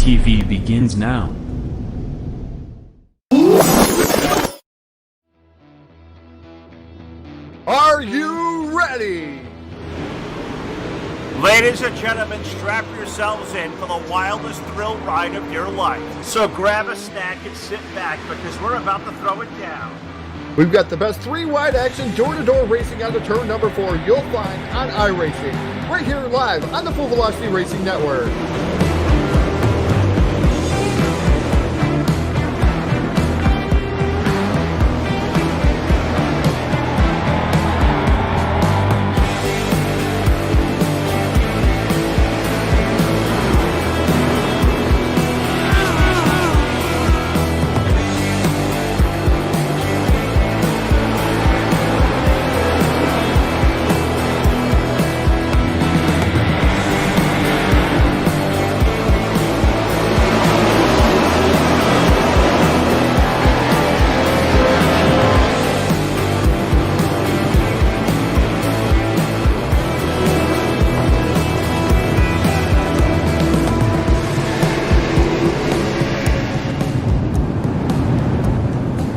TV begins now. Are you ready? Ladies and gentlemen, strap yourselves in for the wildest thrill ride of your life. So grab a snack and sit back because we're about to throw it down. We've got the best three-wide action door-to-door racing on the turn number 4 you'll find on iRacing, right here live on the Full Velocity Racing Network.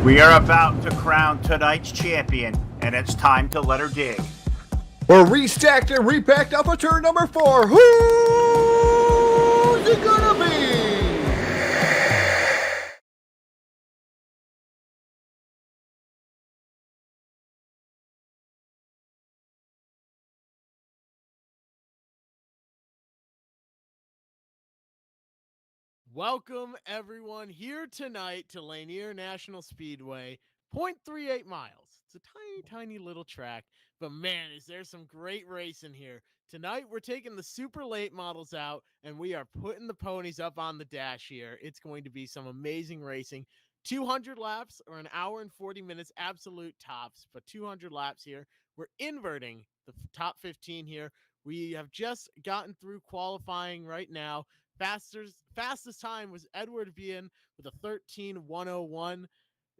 We are about to crown tonight's champion, and it's time to let her dig. We're restacked and repacked up for turn number 4. Who's it gonna be? Welcome, everyone, here tonight to Lanier National Speedway, 0.38 miles. It's a tiny, tiny little track, but man, is there some great racing here. Tonight, we're taking the super late models out, and we are putting the ponies up on the dash here. It's going to be some amazing racing. 200 laps or an hour and 40 minutes, absolute tops, but 200 laps here. We're inverting the top 15 here. We have just gotten through qualifying right now. Fastest time was Edward Bien with a 13:101.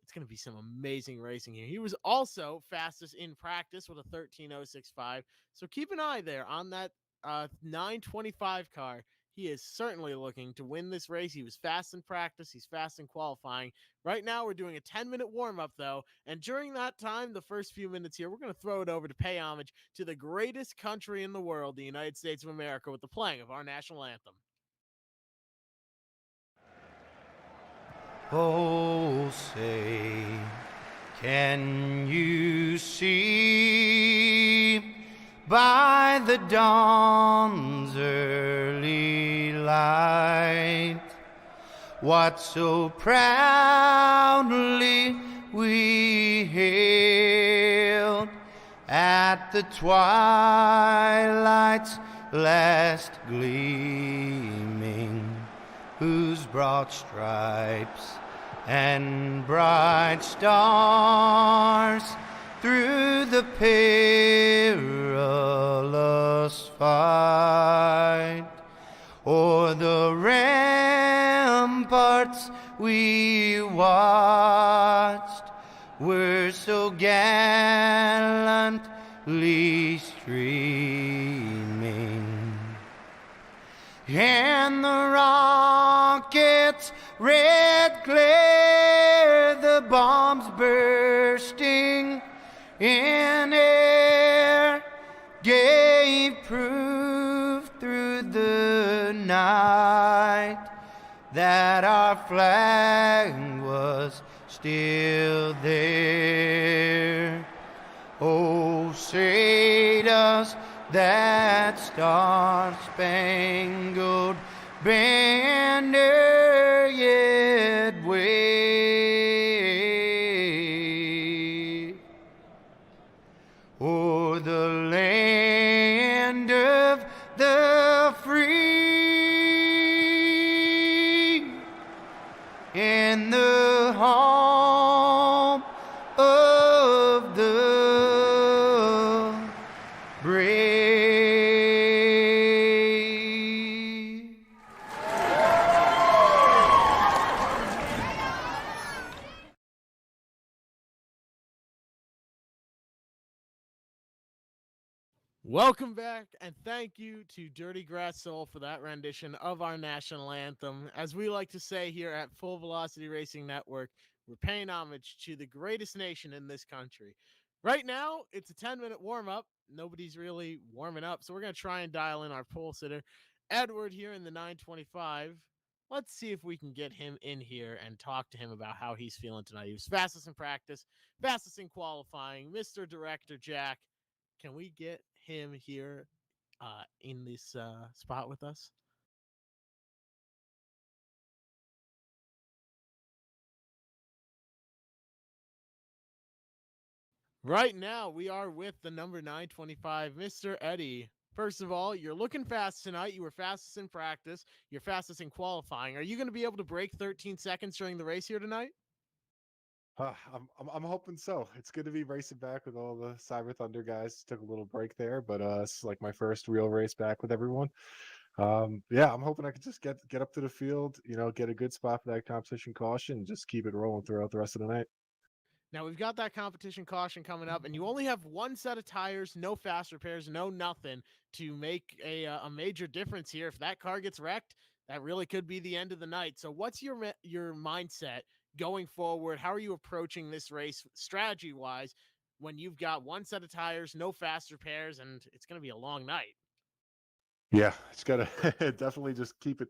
It's going to be some amazing racing here. He was also fastest in practice with a 13:065. So keep an eye there on that 925 car. He is certainly looking to win this race. He was fast in practice. He's fast in qualifying. Right now, we're doing a 10-minute warm-up, though. And during that time, the first few minutes here, we're going to throw it over to pay homage to the greatest country in the world, the United States of America, with the playing of our national anthem. Oh, say, can you see by the dawn's early light what so proudly we hailed at the twilight's last gleaming, whose broad stripes and bright stars through the perilous fight o'er the ramparts we watched were so gallantly streaming, and the rockets' red glare, the bombs bursting in air, gave proof through the night that our flag was still there. Oh, say does that star-spangled banner yet wave o'er the land of the free and the home of the brave? Welcome back, and thank you to Dirty Grass Soul for that rendition of our national anthem. As we like to say here at Full Velocity Racing Network, we're paying homage to the greatest nation in this country. Right now, it's a 10-minute warm up. Nobody's really warming up, so we're going to try and dial in our pole sitter, Edward, here in the 925. Let's see if we can get him in here and talk to him about how he's feeling tonight. He was fastest in practice, fastest in qualifying, Mr. Director Jack. Can we get him here in this spot with us? Right now, we are with the number 925, Mr. Eddie. First of all, you're looking fast tonight. You were fastest in practice. You're fastest in qualifying. Are you going to be able to break 13 seconds during the race here tonight? I'm hoping so. It's good to be racing back with all the Cyber Thunder guys. Took a little break there, but it's like my first real race back with everyone. Yeah, I'm hoping I could just get up to the field, get a good spot for that competition caution, and just keep it rolling throughout the rest of the night. Now we've got that competition caution coming up, and you only have one set of tires, no fast repairs, no nothing to make a major difference here. If that car gets wrecked, that really could be the end of the night. So, what's your mindset going forward? How are you approaching this race strategy wise when you've got one set of tires, no fast repairs, and it's going to be a long night? Yeah, it's gotta definitely just keep it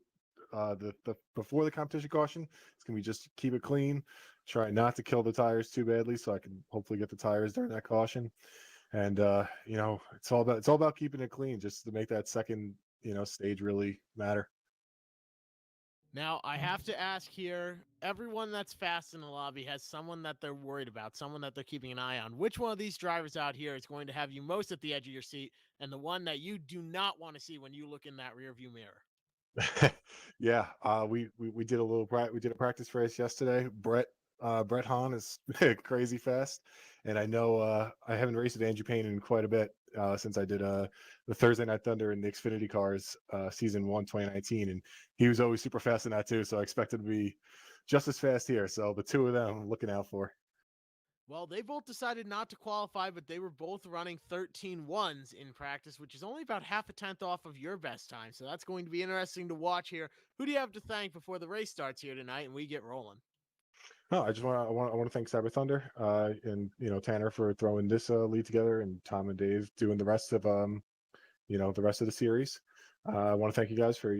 the before the competition caution. It's gonna be just keep it clean, try not to kill the tires too badly, so I can hopefully get the tires during that caution. And it's all about keeping it clean, just to make that second stage really matter. Now, I have to ask here, everyone that's fast in the lobby has someone that they're worried about, someone that they're keeping an eye on. Which one of these drivers out here is going to have you most at the edge of your seat and the one that you do not want to see when you look in that rearview mirror? Yeah, we did we did a practice race yesterday. Brett Hahn is crazy fast, and I know I haven't raced with Andrew Payne in quite a bit since I did the Thursday Night Thunder in the Xfinity cars season 1 2019, and he was always super fast in that too. So I expected to be just as fast here. So the two of them I'm looking out for. Well, they both decided not to qualify, but they were both running 13.1s in practice, which is only about half a tenth off of your best time. So that's going to be interesting to watch here. Who do you have to thank before the race starts here tonight and we get rolling? No, I want to thank Cyber Thunder and Tanner for throwing this lead together, and Tom and Dave doing the rest of the rest of the series. I want to thank you guys for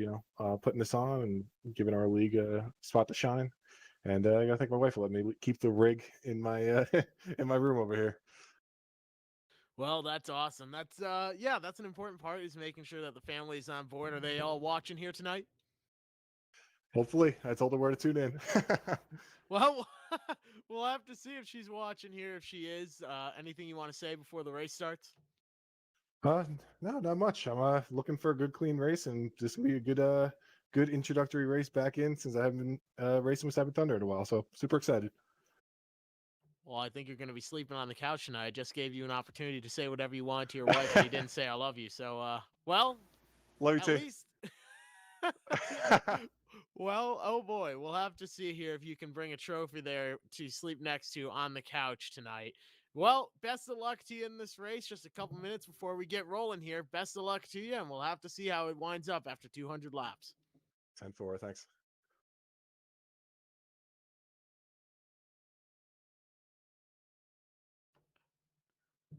putting this on and giving our league a spot to shine. And I gotta thank my wife for letting me keep the rig in my in my room over here. Well, that's awesome. That's an important part is making sure that the family's on board. Are they all watching here tonight? Hopefully, I told her where to tune in. Well, we'll have to see if she's watching here. If she is, anything you want to say before the race starts? uh, no, not much. I'm looking for a good, clean race, and just be a good introductory race back in since I haven't been racing with Cyber Thunder in a while. So super excited. Well, I think you're going to be sleeping on the couch tonight. I just gave you an opportunity to say whatever you wanted to your wife, and you didn't say "I love you." So, well, Love you at too. least. Well, oh boy, we'll have to see here if you can bring a trophy there to sleep next to on the couch tonight. Well, best of luck to you in this race. Just a couple minutes before we get rolling here. Best of luck to you, and we'll have to see how it winds up after 200 laps. 10-4, thanks.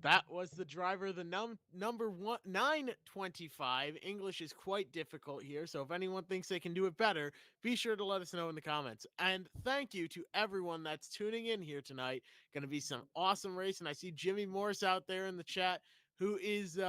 That was the driver, the number 925. English is quite difficult here, so if anyone thinks they can do it better, be sure to let us know in the comments. And thank you to everyone that's tuning in here tonight. Going to be some awesome racing. I see Jimmy Morris out there in the chat who is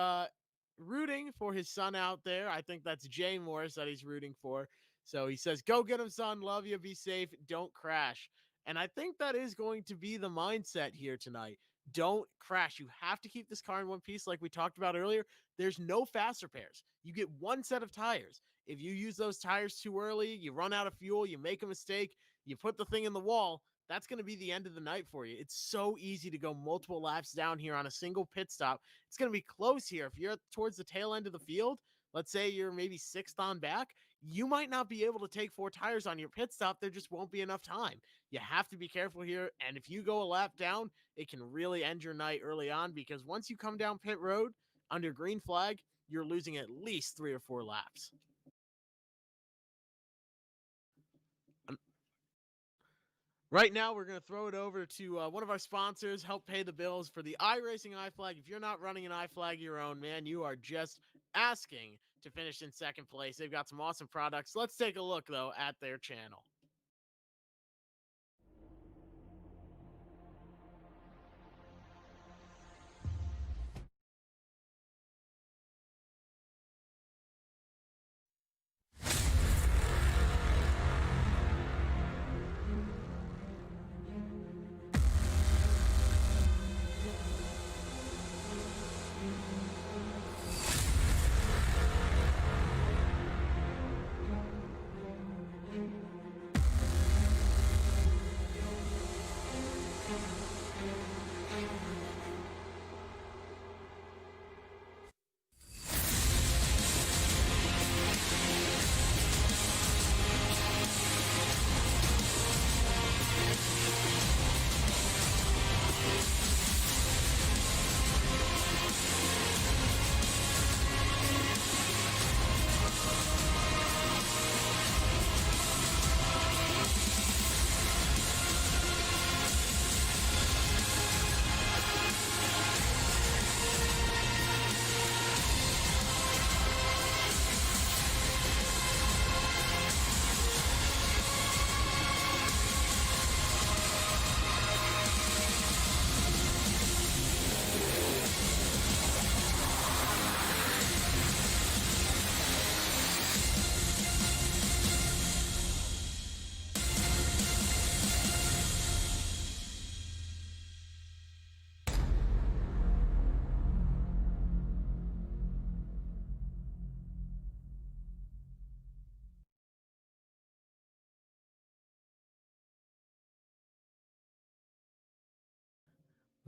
rooting for his son out there. I think that's Jay Morris that he's rooting for. So he says, "Go get him, son. Love you. Be safe. Don't crash." And I think that is going to be the mindset here tonight. Don't crash. You have to keep this car in one piece, like we talked about earlier. There's no fast repairs. You get one set of tires. If you use those tires too early, you run out of fuel, you make a mistake, you put the thing in the wall, that's going to be the end of the night for you. It's so easy to go multiple laps down here on a single pit stop. It's going to be close here. If you're towards the tail end of the field, let's say you're maybe sixth on back, you might not be able to take four tires on your pit stop. There just won't be enough time. You have to be careful here. And if you go a lap down, it can really end your night early on because once you come down pit road, Under green flag, you're losing at least 3 or 4 laps. Right now, we're going to throw it over to one of our sponsors, help pay the bills for the iRacing iFlag. If you're not running an iFlag of your own, man, you are just asking to finish in second place. They've got some awesome products. Let's take a look, though, at their channel.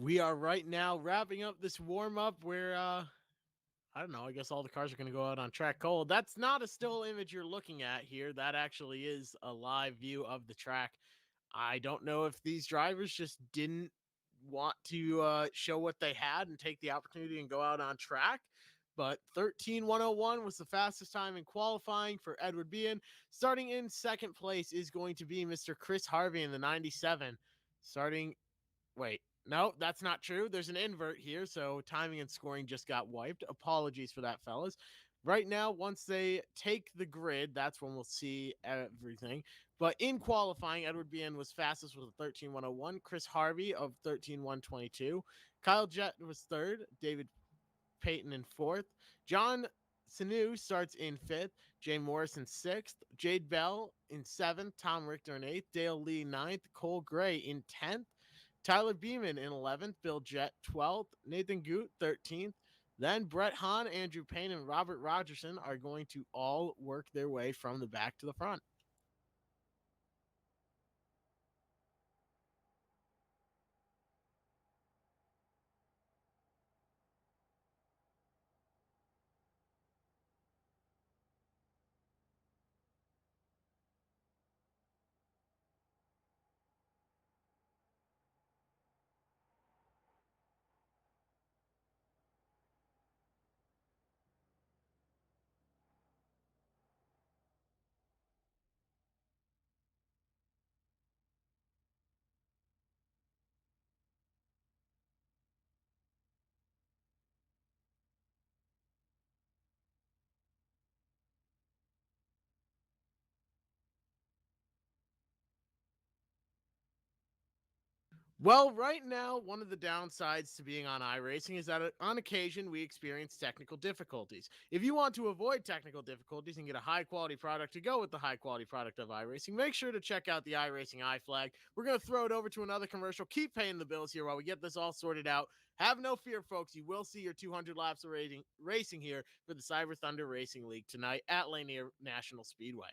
We are right now wrapping up this warm-up where, I don't know, I guess all the cars are going to go out on track cold. That's not a still image you're looking at here. That actually is a live view of the track. I don't know if these drivers just didn't want to show what they had and take the opportunity and go out on track. But 13.101 was the fastest time in qualifying for Edward Bean. Starting in second place is going to be Mr. Chris Harvey in the 97. Wait, no, that's not true. There's an invert here, so timing and scoring just got wiped. Apologies for that, fellas. Right now, once they take the grid, that's when we'll see everything. But in qualifying, Edward Bean was fastest with a 13.101. Chris Harvey of 13.122. Kyle Jett was third. David Payton in fourth. John Sanu starts in fifth. Jay Morrison sixth. Jade Bell in seventh. Tom Richter in eighth. Dale Lee ninth. Cole Gray in 10th. Tyler Beeman in 11th. Bill Jett 12th. Nathan Goot 13th. Then Brett Hahn, Andrew Payne, and Robert Rogerson are going to all work their way from the back to the front. Well, right now, one of the downsides to being on iRacing is that on occasion we experience technical difficulties. If you want to avoid technical difficulties and get a high-quality product to go with the high-quality product of iRacing, make sure to check out the iRacing iFlag. We're going to throw it over to another commercial. Keep paying the bills here while we get this all sorted out. Have no fear, folks. You will see your 200 laps of racing here for the Cyber Thunder Racing League tonight at Lanier National Speedway.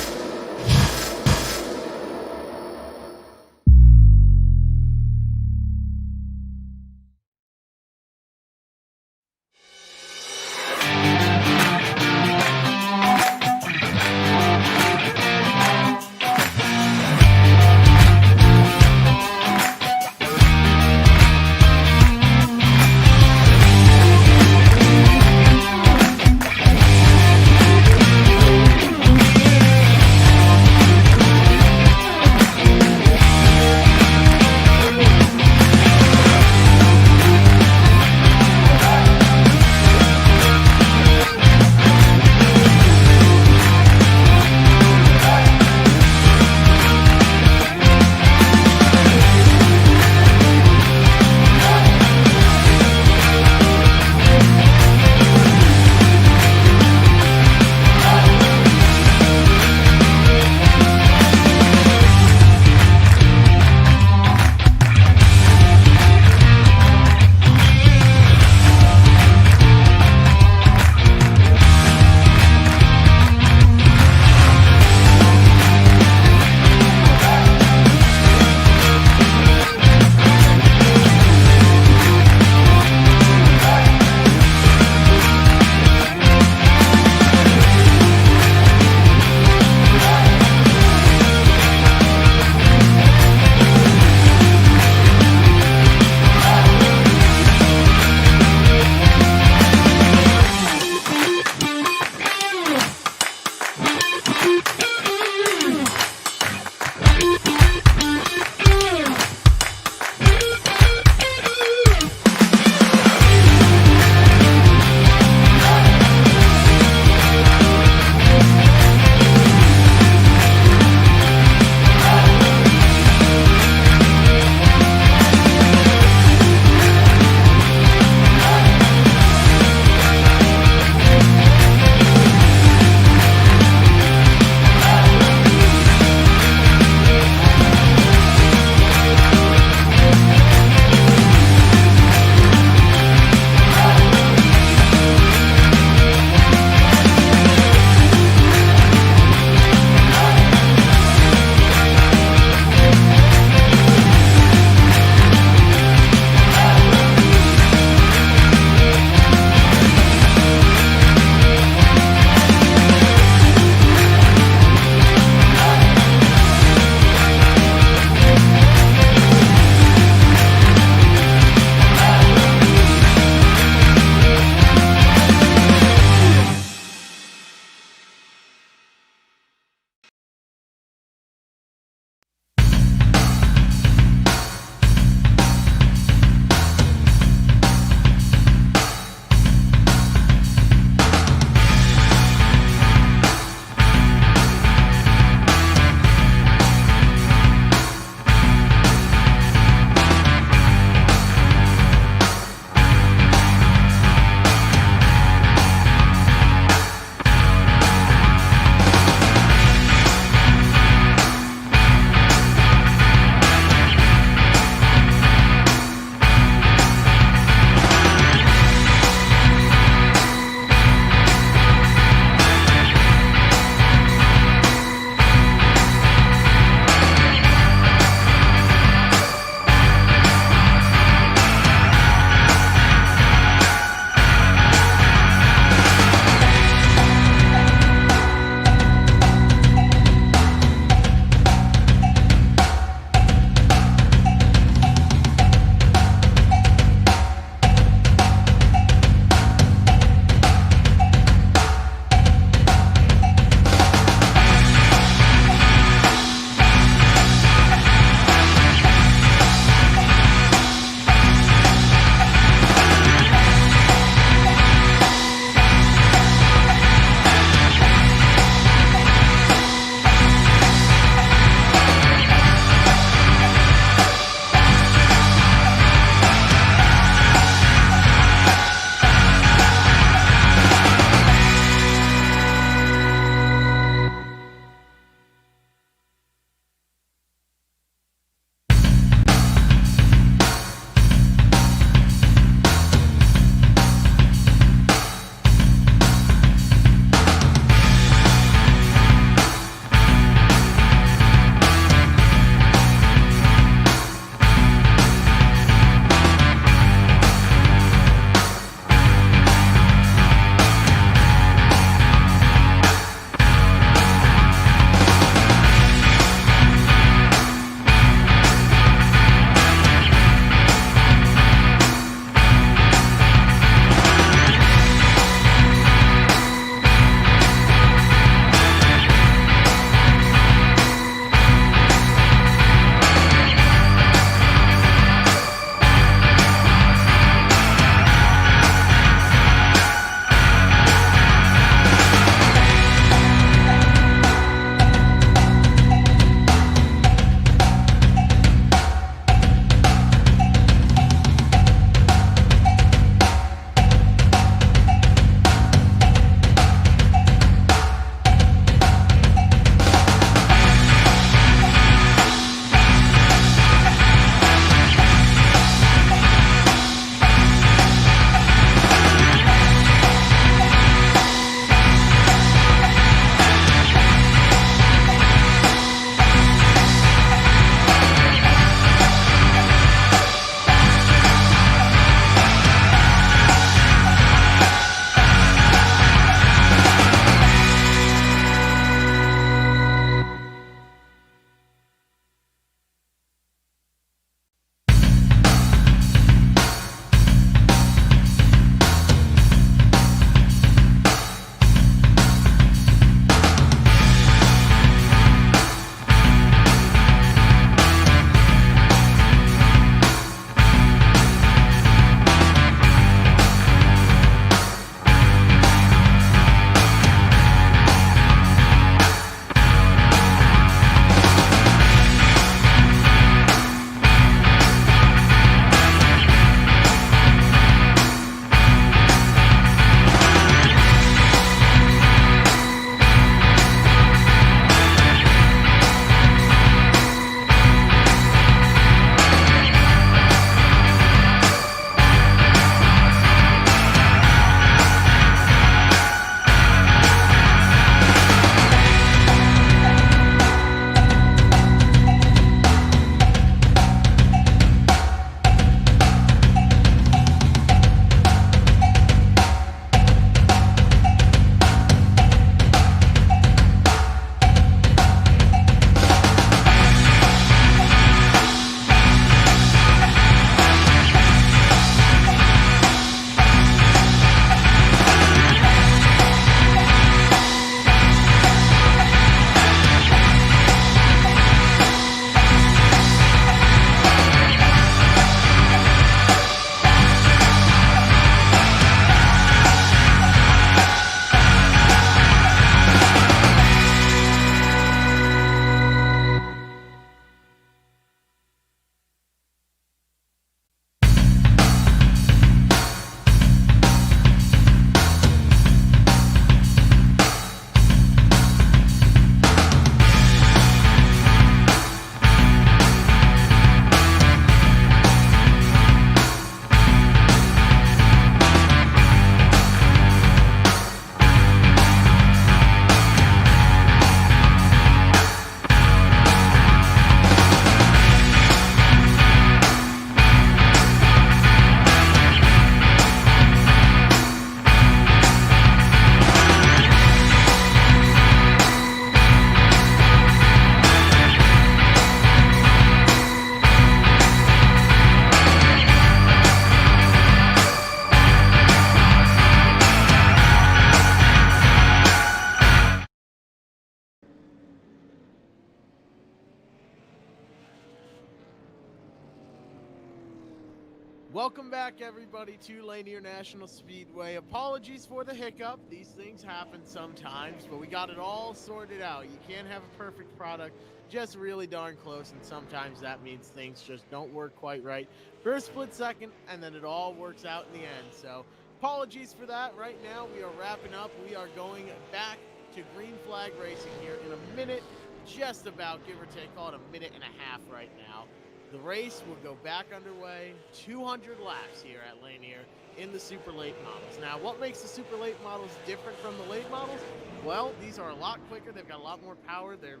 Welcome back, everybody, to Lanier National Speedway. Apologies for the hiccup. These things happen sometimes, but we got it all sorted out. You can't have a perfect product, just really darn close, and sometimes that means things just don't work quite right for a split second, and then it all works out in the end. So apologies for that. Right now, we are wrapping up. We are going back to green flag racing here in a minute, just about, give or take, call it a minute and a half right now. The race will go back underway, 200 laps here at Lanier in the super late models. Now, what makes the super late models different from the late models? Well, these are a lot quicker. They've got a lot more power. They're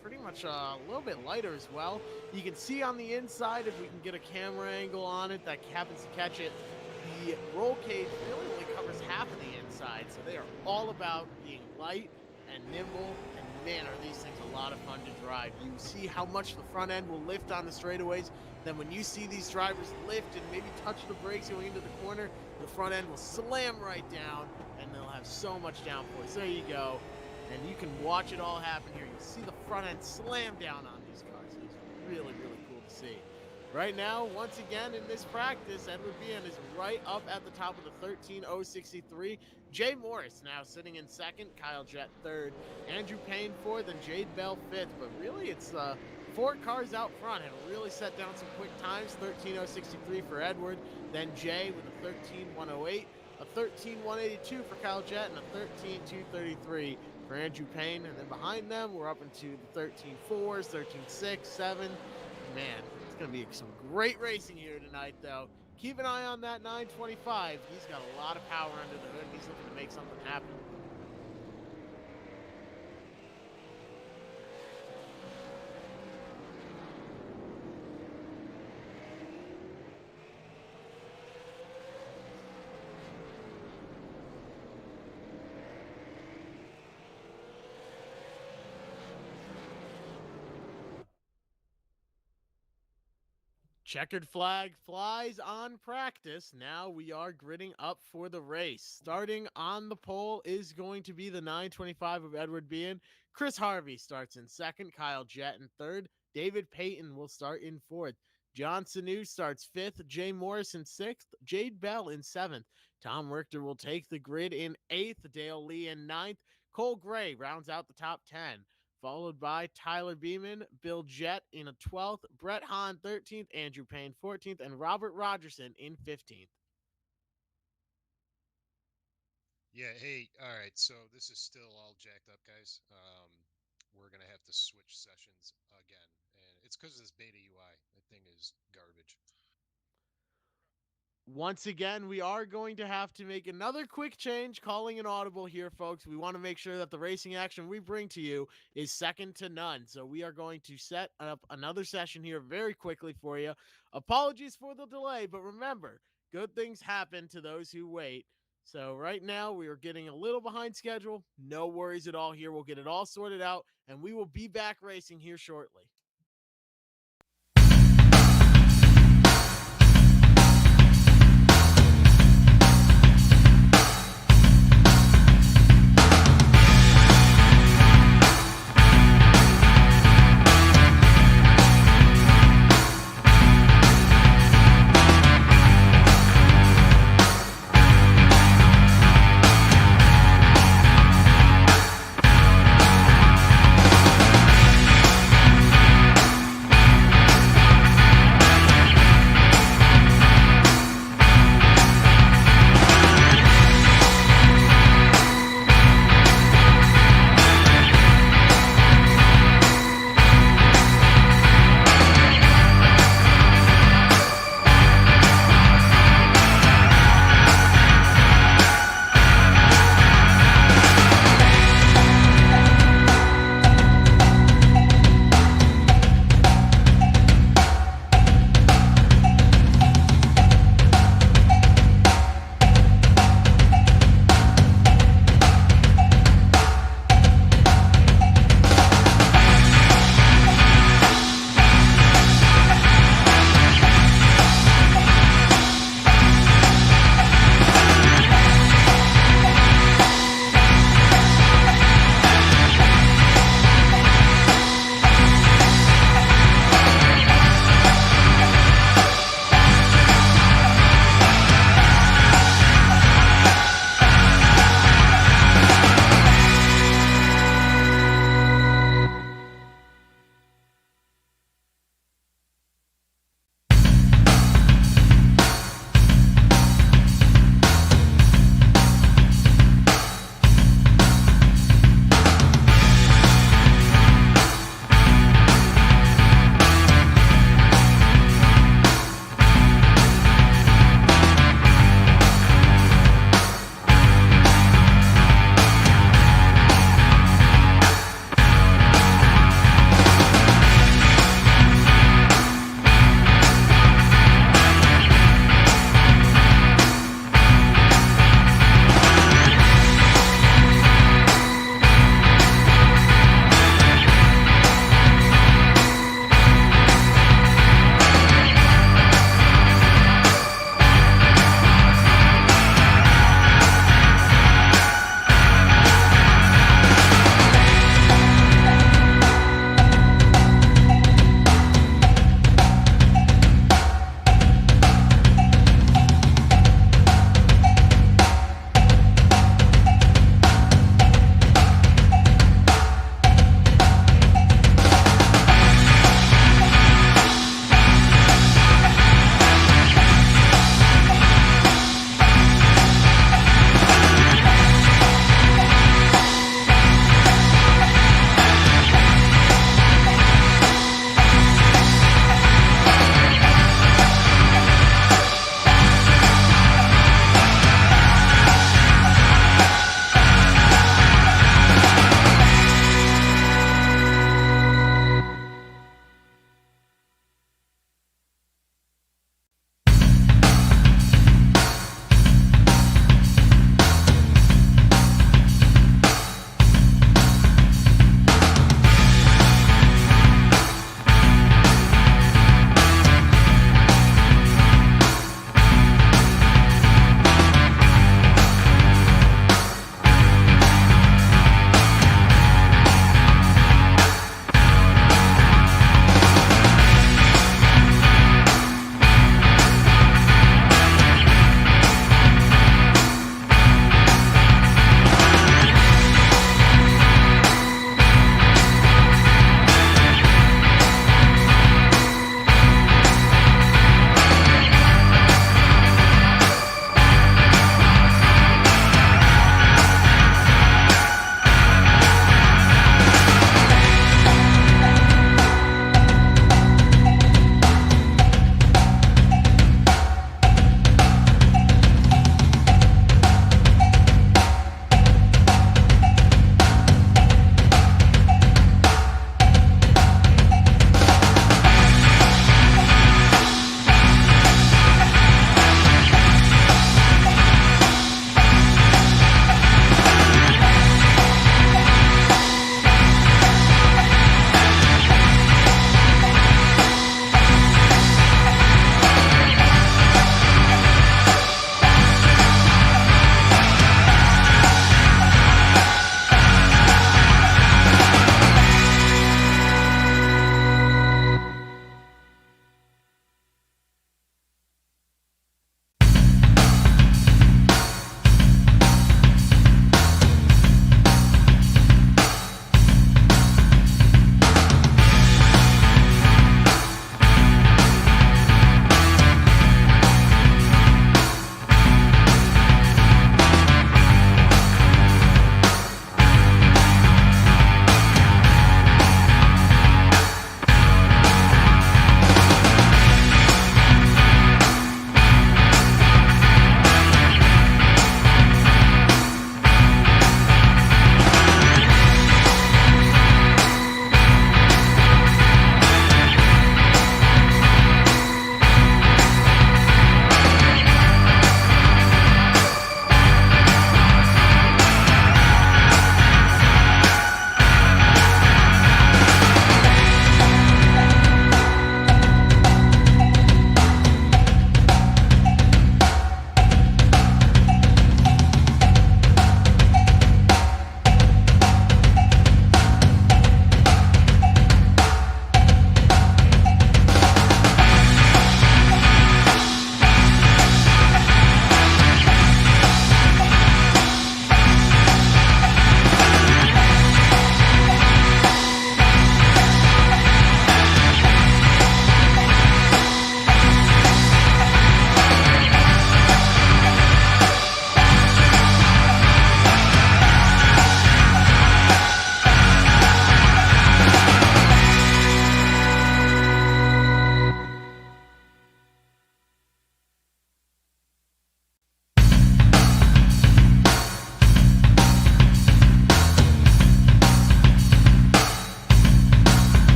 pretty much a little bit lighter as well. You can see on the inside, if we can get a camera angle on it that happens to catch it, the roll cage really only covers half of the inside. So they are all about being light and nimble, and man, are these things a lot of fun to drive. You see how much the front end will lift on the straightaways. Then when you see these drivers lift and maybe touch the brakes going into the corner, the front end will slam right down, and they'll have so much downforce. There you go. And you can watch it all happen here. You see the front end slam down on these cars. It's really, really cool to see. Right now, once again in this practice, Edward Bien is right up at the top of the 13.063. Jay Morris now sitting in second, Kyle Jett third, Andrew Payne fourth, and Jade Bell fifth. But really, it's 4 cars out front have really set down some quick times. 13.063 for Edward, then Jay with a 13.108, a 13.182 for Kyle Jett, and a 13.233 for Andrew Payne. And then behind them, we're up into the 13.4s, 13.6, 7. Man, it's going to be some great racing here tonight, though. Keep an eye on that 925. He's got a lot of power under the hood. He's looking to make something happen. Checkered flag flies on practice. Now we are gridding up for the race. Starting on the pole is going to be the 925 of Edward Bien. Chris Harvey starts in second. Kyle Jett in third. David Payton will start in fourth. John Sanu starts fifth. Jay Morris in sixth. Jade Bell in seventh. Tom Richter will take the grid in eighth. Dale Lee in ninth. Cole Gray rounds out the top 10. Followed by Tyler Beeman, Bill Jett in a 12th, Brett Hahn 13th, Andrew Payne 14th, and Robert Rogerson in 15th. Yeah, hey, all right, so this is still all jacked up, guys. We're going to have to switch sessions again, and it's because of this beta UI. That thing is garbage. Once again, we are going to have to make another quick change, calling an audible here, folks. We want to make sure that the racing action we bring to you is second to none. So we are going to set up another session here very quickly for you. Apologies for the delay, but remember, good things happen to those who wait. So right now we are getting a little behind schedule. No worries at all here. We'll get it all sorted out, and we will be back racing here shortly.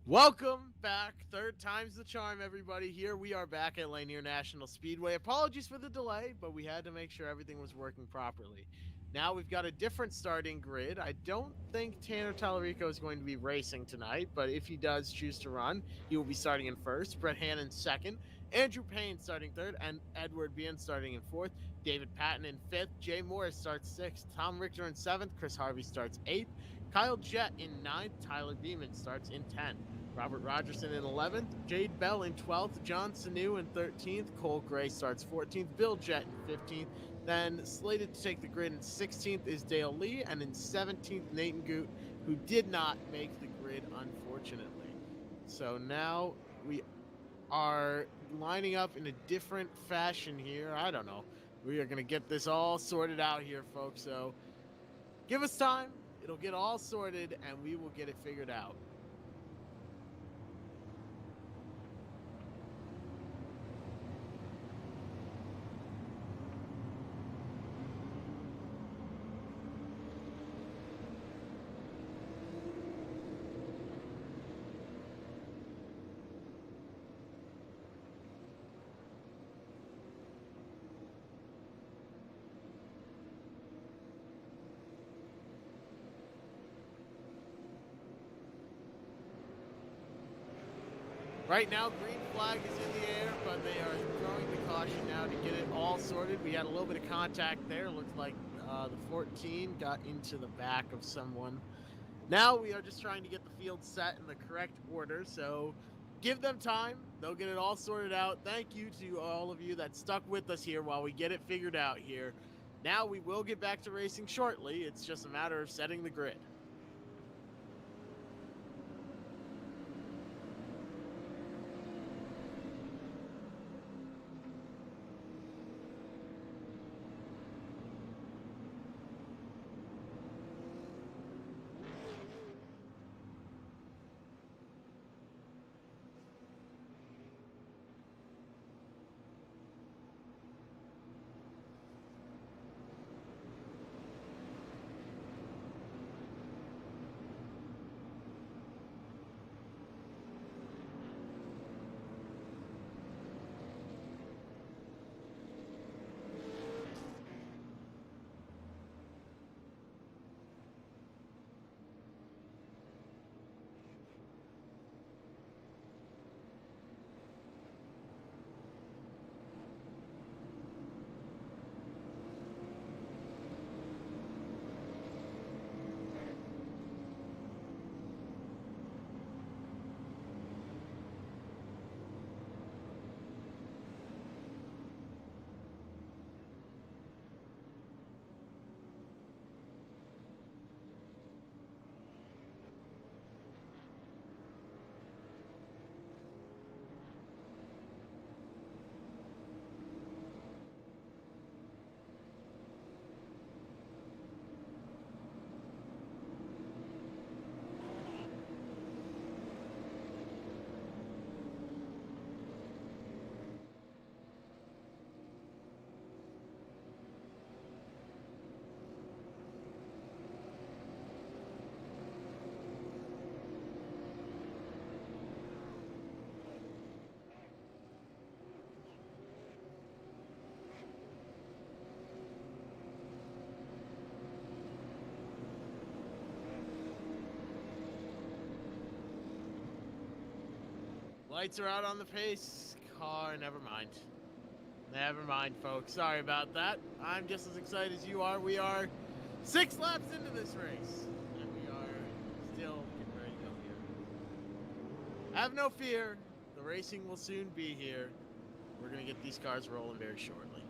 Welcome back. Third time's the charm, everybody. Here we are back at Lanier National Speedway. Apologies for the delay, but we had to make sure everything was working properly. Now we've got a different starting grid. I don't think Tanner Tallarico is going to be racing tonight, but if he does choose to run, he will be starting in first. Brett Hannon second. Andrew Payne starting third, and Edward Bien starting in fourth. David Patton in fifth. Jay Morris starts sixth. Tom Richter in seventh. Chris Harvey starts eighth. Kyle Jett in ninth. Tyler Beeman starts in 10th. Robert Rogerson in 11th, Jade Bell in 12th, John Sanu in 13th, Cole Gray starts 14th, Bill Jett in 15th. Then slated to take the grid in 16th is Dale Lee, and in 17th, Nathan Goot, who did not make the grid, unfortunately. So now we are lining up in a different fashion here. I don't know. We are going to get this all sorted out here, folks. So give us time. It'll get all sorted, and we will get it figured out. Right now, green flag is in the air, but they are throwing the caution now to get it all sorted. We had a little bit of contact there. Looked like the 14 got into the back of someone. Now we are just trying to get the field set in the correct order. So give them time. They'll get it all sorted out. Thank you to all of you that stuck with us here while we get it figured out here. Now we will get back to racing shortly. It's just a matter of setting the grid. Lights are out on the pace car. Never mind. Never mind, folks. Sorry about that. I'm just as excited as you are. We are 6 laps into this race, and we are still getting ready to go here. Have no fear. The racing will soon be here. We're going to get these cars rolling very shortly.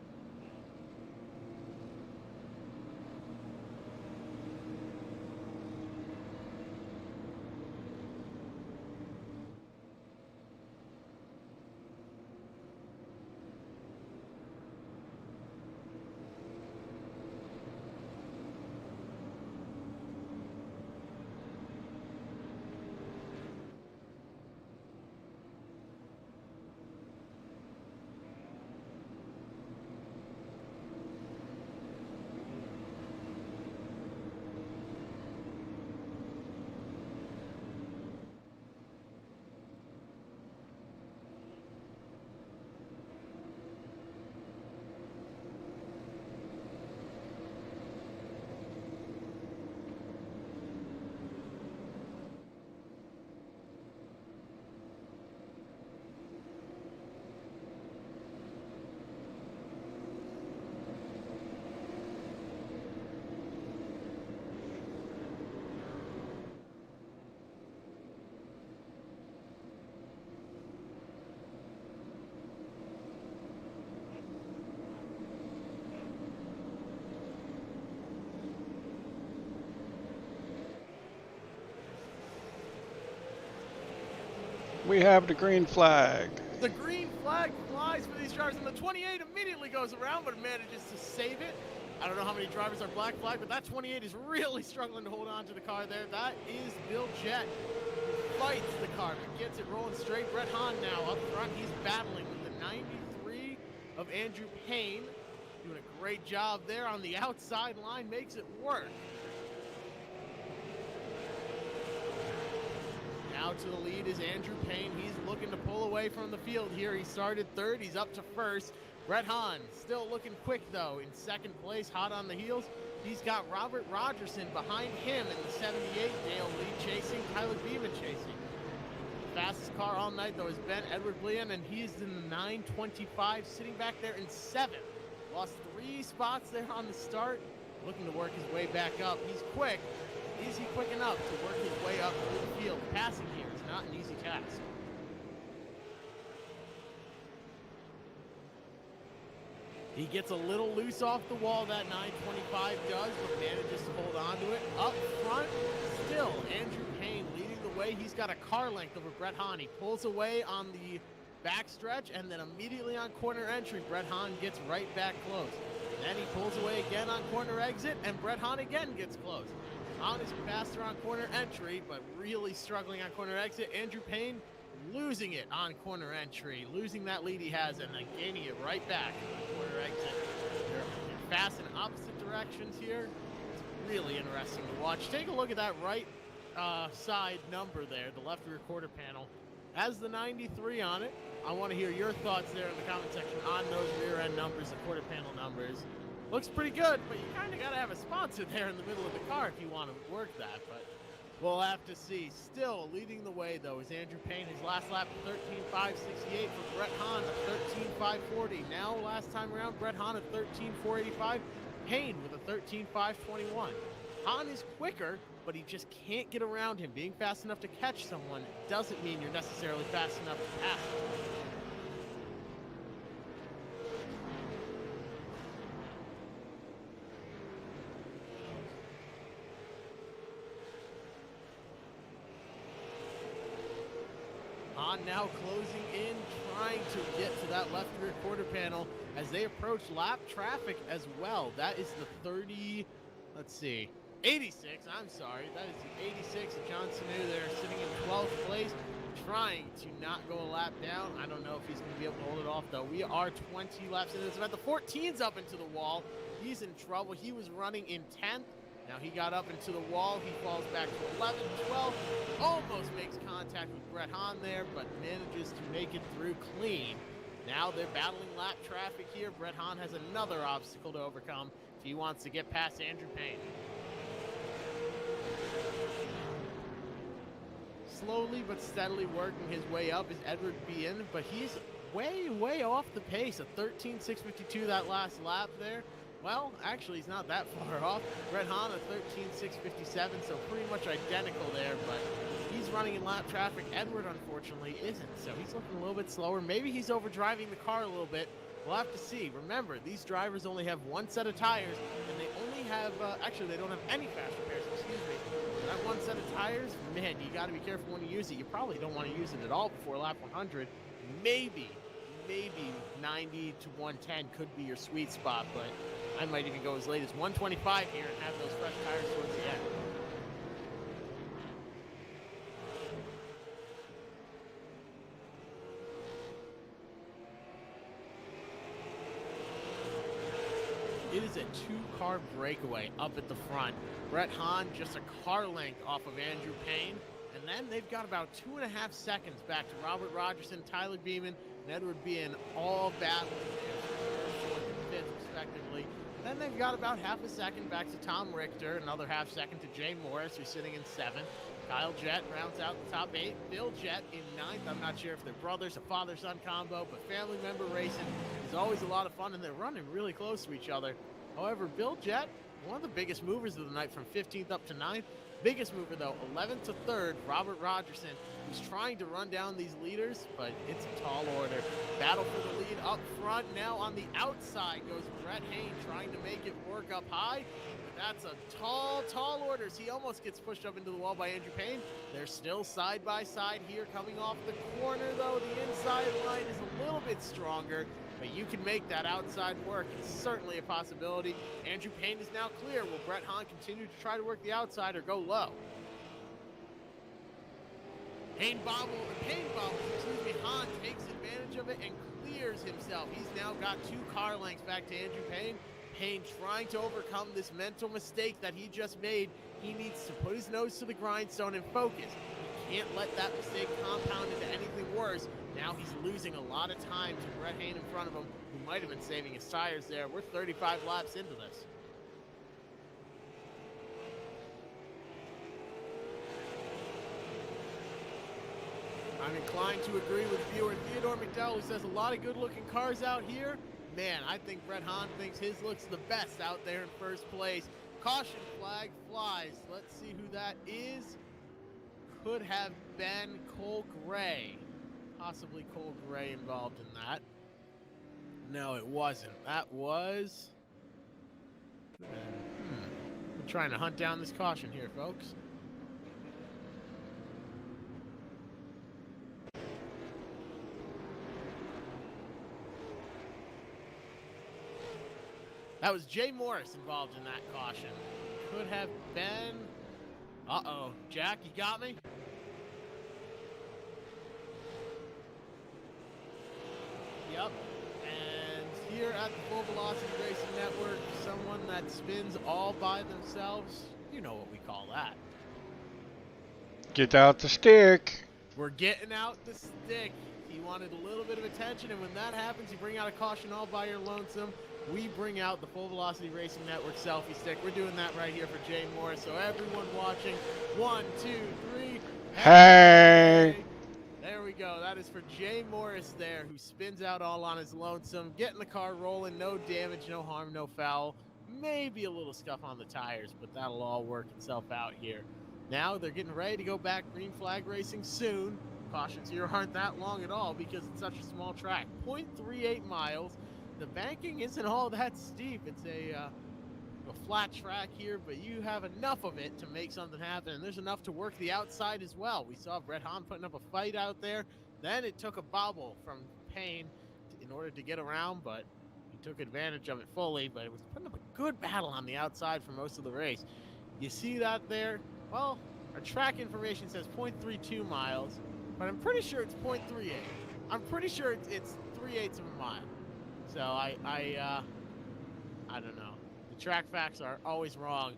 We have the green flag. The green flag flies for these drivers, and the 28 immediately goes around, but manages to save it. I don't know how many drivers are black flag, but that 28 is really struggling to hold on to the car there. That is Bill Jett, who fights the car, but gets it rolling straight. Brett Hahn now up front. He's battling with the 93 of Andrew Payne. Doing a great job there on the outside line, makes it work. Now to the lead is Andrew Payne. He's looking to pull away from the field here. He started third. He's up to first. Brett Hahn still looking quick, though, in second place, hot on the heels. He's got Robert Rogerson behind him in the 78. Dale Lee chasing, Tyler Beeman chasing. Fastest car all night, though, is Ben Edward Blean, and he's in the 925, sitting back there in seventh. Lost 3 spots there on the start. Looking to work his way back up. He's quick. Is he quick enough to work his way up through the field? Passing here is not an easy task. He gets a little loose off the wall, that 925 does, but manages to hold on to it. Up front, still, Andrew Payne leading the way. He's got a car length over Brett Hahn. He pulls away on the backstretch, and then immediately on corner entry, Brett Hahn gets right back close. Then he pulls away again on corner exit, and Brett Hahn again gets close. Hahn is faster on corner entry, but really struggling on corner exit. Andrew Payne losing it on corner entry, losing that lead he has, and then gaining it right back on corner exit. They're fast in opposite directions here. It's really interesting to watch. Take a look at that right side number there, the left rear quarter panel. Has the 93 on it. I want to hear your thoughts there in the comment section on those rear end numbers, the quarter panel numbers. Looks pretty good, but you kind of got to have a sponsor there in the middle of the car if you want to work that, but we'll have to see. Still leading the way, though, is Andrew Payne. His last lap, 13.568 for Brett Hahn, a 13.540. Now, last time around, Brett Hahn at 13.485. Payne with a 13.521. Hahn is quicker, but he just can't get around him. Being fast enough to catch someone doesn't mean you're necessarily fast enough to pass them. Hahn now closing in, trying to get to that left rear quarter panel as they approach lap traffic as well. That is the 86, I'm sorry. That is the 86 of John Sanu there, sitting in 12th place, trying to not go a lap down. I don't know if he's going to be able to hold it off, though. We are 20 laps into this event. The 14's up into the wall. He's in trouble. He was running in 10th. Now he got up into the wall. He falls back to 11, 12. Almost makes contact with Brett Hahn there, but manages to make it through clean. Now they're battling lap traffic here. Brett Hahn has another obstacle to overcome if he wants to get past Andrew Payne. Slowly but steadily working his way up is Edward Bean, but he's way off the pace. A 13.652 that last lap there. Well, actually, he's not that far off. Brett Hahn at 13.657, so pretty much identical there, but he's running in lap traffic. Edward, unfortunately, isn't, so he's looking a little bit slower. Maybe he's overdriving the car a little bit. We'll have to see. Remember, these drivers only have one set of tires, and they only have, actually, they don't have any fast repairs, excuse me. That one set of tires, man, you got to be careful when you use it. You probably don't want to use it at all before lap 100. Maybe 90 to 110 could be your sweet spot, but I might even go as late as 125 here and have those fresh tires towards the end. It is a 2-car breakaway up at the front. Brett Hahn just a car length off of Andrew Payne. And then they've got about 2.5 seconds back to Robert Rogerson, Tyler Beeman, and Edward Bean, all battling there, 4th and 5th respectively. Then they've got about half a second back to Tom Richter, another half second to Jay Morris, who's sitting in 7th. Kyle Jett rounds out the top 8. Bill Jett in 9th. I'm not sure if they're brothers, a father-son combo, but family member racing is always a lot of fun, and they're running really close to each other. However, Bill Jett, one of the biggest movers of the night from 15th up to 9th. Biggest mover, though, 11th to 3rd, Robert Rogerson, who's trying to run down these leaders, but it's a tall order. Battle for the lead up front. Now on the outside goes Brett Hayne, trying to make it work up high. but that's a tall orders. He almost gets pushed up into the wall by Andrew Payne. They're still side by side here, coming off the corner, though. The inside line is a little bit stronger, but you can make that outside work. It's certainly a possibility. Andrew Payne is now clear. Will Brett Hahn continue to try to work the outside or go low? Payne bobbles, Hahn takes advantage of it and clears himself. He's now got 2 car lengths back to Andrew Payne. Payne trying to overcome this mental mistake that he just made. He needs to put his nose to the grindstone and focus. He can't let that mistake compound into anything worse. Now he's losing a lot of time to Brett Hahn in front of him, who might have been saving his tires there. We're 35 laps into this. I'm inclined to agree with viewer Theodore McDowell, who says a lot of good-looking cars out here. Man, I think Brett Hahn thinks his looks the best out there in first place. Caution flag flies. Let's see who that is. Could have been Cole Gray. Possibly Cole Gray involved in that. No, it wasn't. That was... We're trying to hunt down this caution here, folks. That was Jay Morris involved in that caution. Could have been... Uh-oh. Jack, you got me? Yep. And here at the Full Velocity Racing Network, someone that spins all by themselves, you know what we call that. Get out the stick. We're getting out the stick. He wanted a little bit of attention, and when that happens, you bring out a caution all by your lonesome. We bring out the Full Velocity Racing Network selfie stick. We're doing that right here for Jay Morris. So everyone watching, 1, 2, 3. Hey! There we go. That is for Jay Morris there, who spins out all on his lonesome, getting the car rolling, no damage, no harm, no foul. Maybe a little scuff on the tires, but that'll all work itself out here. Now they're getting ready to go back green flag racing soon. Cautions here aren't that long at all because it's such a small track. 0.38 miles. The banking isn't all that steep. It's a flat track here, but you have enough of it to make something happen, and there's enough to work the outside as well. We saw Brett Hahn putting up a fight out there. Then it took a bobble from Payne in order to get around, but he took advantage of it fully, but it was putting up a good battle on the outside for most of the race. You see that there? Well, our track information says 0.32 miles, but I'm pretty sure it's 0.38. I'm pretty sure it's 3/8 of a mile. So I don't know. The track facts are always wrong.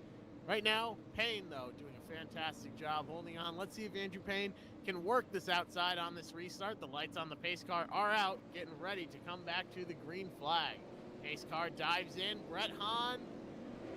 Right now, Payne, though, doing a fantastic job holding on. Let's see if Andrew Payne can work this outside on this restart. The lights on the pace car are out, getting ready to come back to the green flag. Pace car dives in. Brett Hahn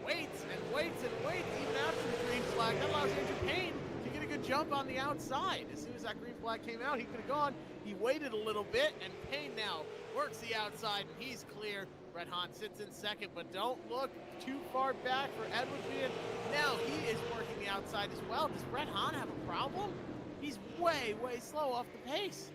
waits and waits and waits even after the green flag. That allows Andrew Payne to get a good jump on the outside. As soon as that green flag came out, he could have gone. He waited a little bit, and Payne now works the outside, and he's clear. Brett Hahn sits in second, but don't look too far back for Edward Beard. Now he is working the outside as well. Does Brett Hahn have a problem? He's way slow off the pace.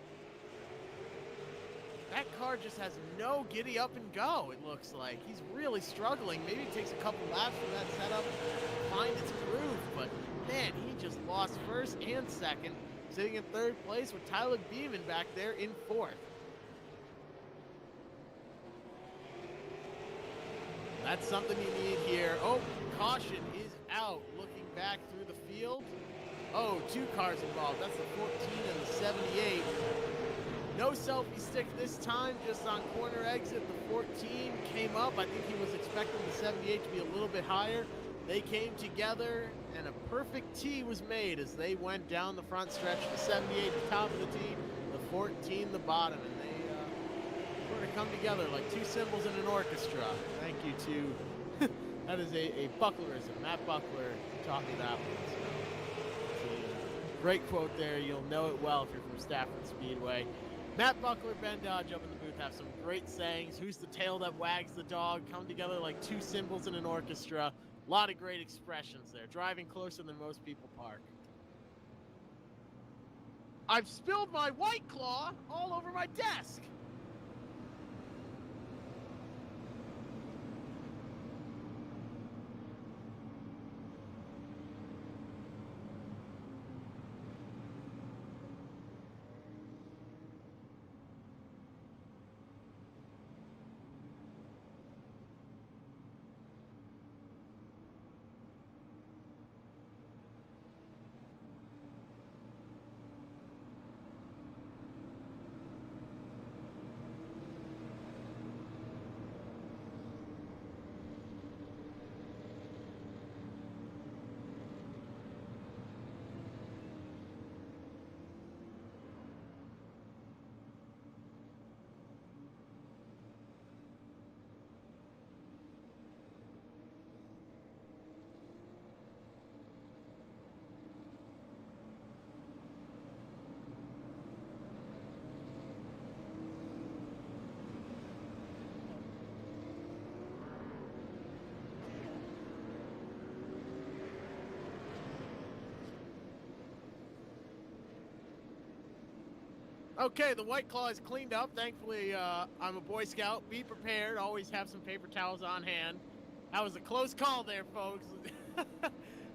That car just has no giddy up and go, it looks like. He's really struggling. Maybe it takes a couple laps for that setup to find its groove, but man, he just lost first and second, sitting in third place with Tyler Beeman back there in fourth. That's something you need here. Oh, caution is out. Looking back through the field. Oh, 2 cars involved. That's the 14 and the 78. No selfie stick this time, just on corner exit. The 14 came up. I think he was expecting the 78 to be a little bit higher. They came together, and a perfect T was made as they went down the front stretch. The 78 the top of the T, the 14 the bottom, and they sort of come together like 2 cymbals in an orchestra. Thank you to, that is a Bucklerism. Matt Buckler taught me that one. So it's a great quote there. You'll know it well if you're from Stafford Speedway. Matt Buckler, Ben Dodge up in the booth have some great sayings. Who's the tail that wags the dog? Come together like 2 cymbals in an orchestra. A lot of great expressions there. Driving closer than most people park. I've spilled my White Claw all over my desk. Okay, the White Claw is cleaned up. Thankfully, I'm a Boy Scout. Be prepared. Always have some paper towels on hand. That was a close call there, folks.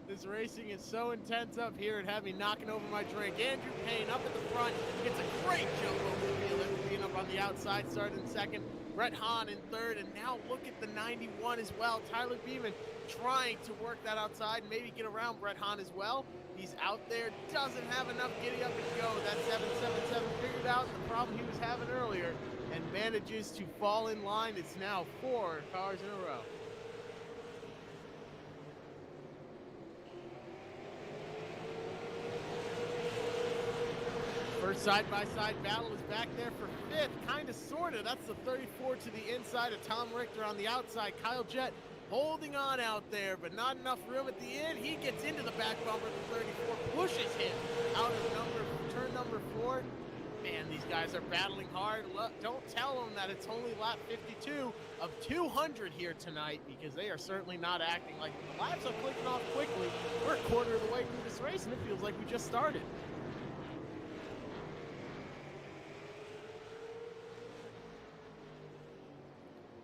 This racing is so intense up here. It had me knocking over my drink. Andrew Payne up at the front. Gets a great jump over the field. Edward Bean up on the outside, started in second. Brett Hahn in third. And now look at the 91 as well. Tyler Beeman trying to work that outside and maybe get around Brett Hahn as well. He's out there, doesn't have enough giddy up and go. That 777 figured out the problem he was having earlier and manages to fall in line. It's now 4 cars in a row. First side-by-side battle is back there for 5th, kind of, sort of. That's the 34 to the inside of Tom Richter on the outside. Kyle Jett holding on out there, but not enough room at the end. He gets into the back bumper of the 34, pushes him out of turn number 4. Man, these guys are battling hard. Don't tell them that it's only lap 52 of 200 here tonight, because they are certainly not acting like it. The laps are clicking off quickly. We're a quarter of the way through this race, and it feels like we just started.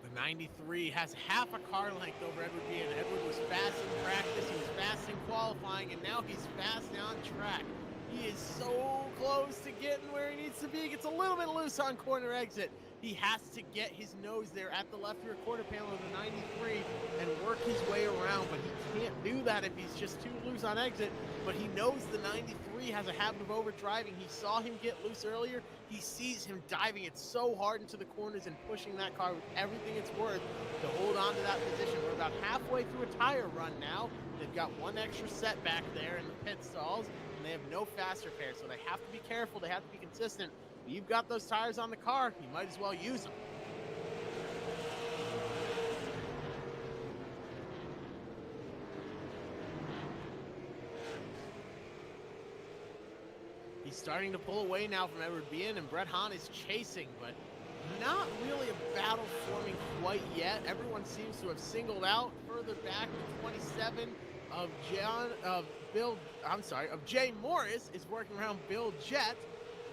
The 93 has half a car length over Edward Bean. Edward was fast in practice, he was fast in qualifying, and now he's fast on track. He is so close to getting where he needs to be. He gets a little bit loose on corner exit. He has to get his nose there at the left rear quarter panel of the 93 and work his way around, but he can't do that if he's just too loose on exit. But he knows the 93 has a habit of overdriving. He saw him get loose earlier. He sees him diving it so hard into the corners and pushing that car with everything it's worth to hold on to that position. We're about halfway through a tire run now. They've got one extra set back there in the pit stalls, and they have no fast repair, so they have to be careful. They have to be consistent. You've got those tires on the car, you might as well use them. He's starting to pull away now from Edward Bean, and Brett Hahn is chasing, but not really a battle forming quite yet. Everyone seems to have singled out further back. The 27 of Jay Morris is working around Bill Jett,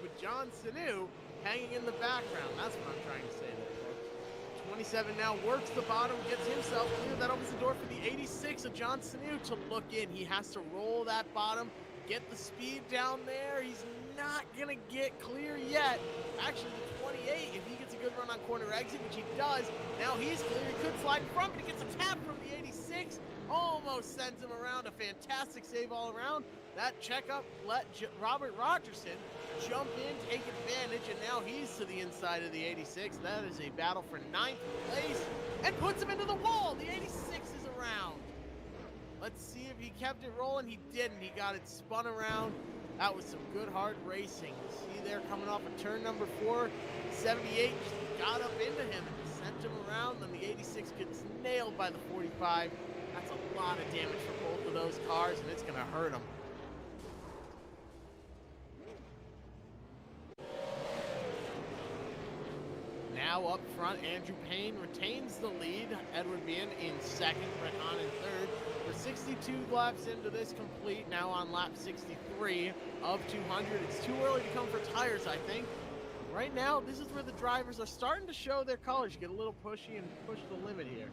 with John Sanu hanging in the background. That's what I'm trying to say there. 27 now works the bottom, gets himself clear. That opens the door for the 86 of John Sanu to look in. He has to roll that bottom, get the speed down there. He's not gonna get clear yet. Actually, the 28, if he gets a good run on corner exit, which he does, now he's clear. He could slide in front, but he gets a tap from the 86. Almost sends him around. A fantastic save all around. That checkup let Robert Rogerson jump in, take advantage, and now he's to the inside of the 86. That is a battle for 9th place and puts him into the wall. The 86 is around. Let's see if he kept it rolling. He didn't. He got it spun around. That was some good hard racing. See there coming off of turn number 4. 78 just got up into him and sent him around. Then the 86 gets nailed by the 45. That's a lot of damage for both of those cars, and it's going to hurt them. Now up front, Andrew Payne retains the lead. Edward Bean in second, Brett Hahn in third. We're 62 laps into this complete, now on lap 63 of 200. It's too early to come for tires, I think. Right now, this is where the drivers are starting to show their colors, get a little pushy and push the limit here.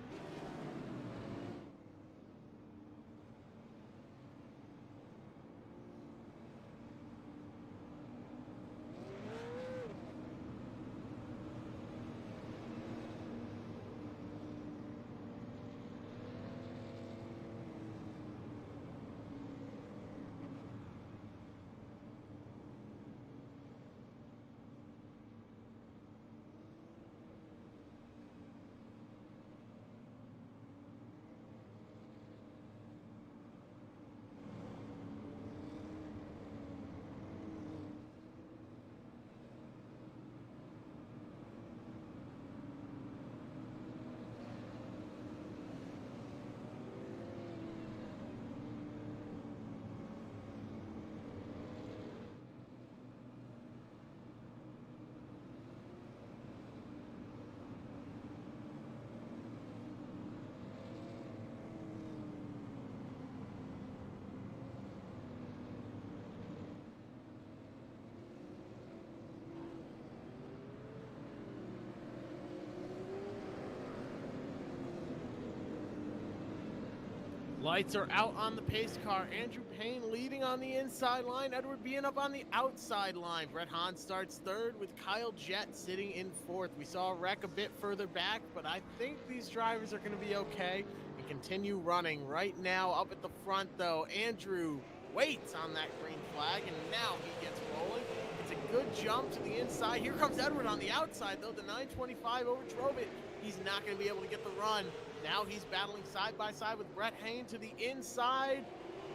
Lights are out on the pace car. Andrew Payne leading on the inside line. Edward being up on the outside line. Brett Hahn starts third with Kyle Jett sitting in fourth. We saw a wreck a bit further back, but I think these drivers are going to be okay and continue running. Right now, up at the front, though, Andrew waits on that green flag, and now he gets rolling. It's a good jump to the inside. Here comes Edward on the outside, though. The 925 overdrove it. He's not going to be able to get the run. Now he's battling side by side with Brett Hayne to the inside.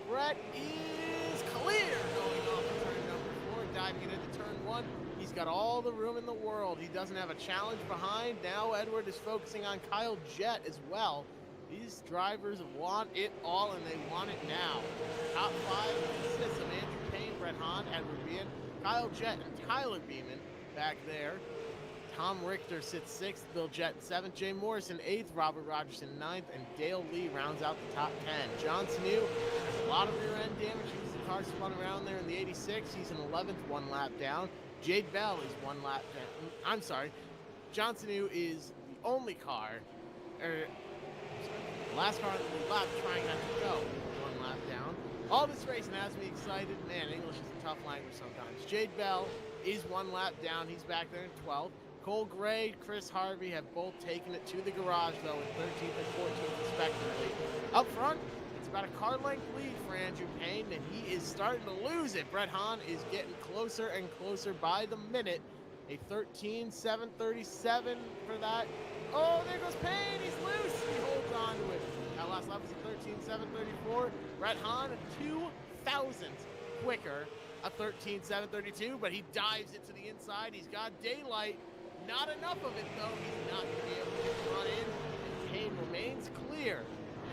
Brett is clear going off of turn number 4, diving it into turn 1. He's got all the room in the world. He doesn't have a challenge behind. Now Edward is focusing on Kyle Jett as well. These drivers want it all, and they want it now. Top 5 consists of Andrew Payne, Brett Hahn, Edward Bean, Kyle Jett, and Tyler Beeman back there. Tom Richter sits 6th, Bill Jett 7th, Jay Morrison 8th, Robert Rogerson 9th, and Dale Lee rounds out the top 10. John Sanu has a lot of rear end damage. The car spun around there in the 86. He's in 11th, 1 lap down. Jade Bell is 1 lap down. I'm sorry. John Sanu is the only car, the last car on the lead lap trying not to go 1 lap down. All this racing has me excited. Man, English is a tough language sometimes. Jade Bell is 1 lap down. He's back there in 12th. Cole Gray, Chris Harvey have both taken it to the garage, though, in 13th and 14th, respectively. Up front, it's about a car length lead for Andrew Payne, and he is starting to lose it. Brett Hahn is getting closer and closer by the minute. A 13.737 for that. Oh, there goes Payne. He's loose. He holds on to it. That last lap was a 13.734. Brett Hahn, a 2,000th quicker, a 13.732, but he dives it to the inside. He's got daylight. Not enough of it, though. He's not going to be able to get the run in. And Payne remains clear.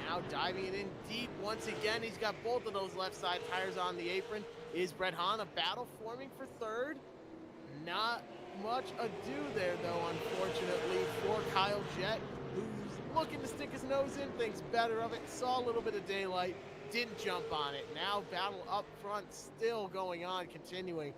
Now diving it in deep once again. He's got both of those left side tires on the apron. Is Brett Hahn. A battle forming for third. Not much ado there, though, unfortunately, for Kyle Jett, who's looking to stick his nose in, thinks better of it, saw a little bit of daylight, didn't jump on it. Now battle up front still going on, continuing.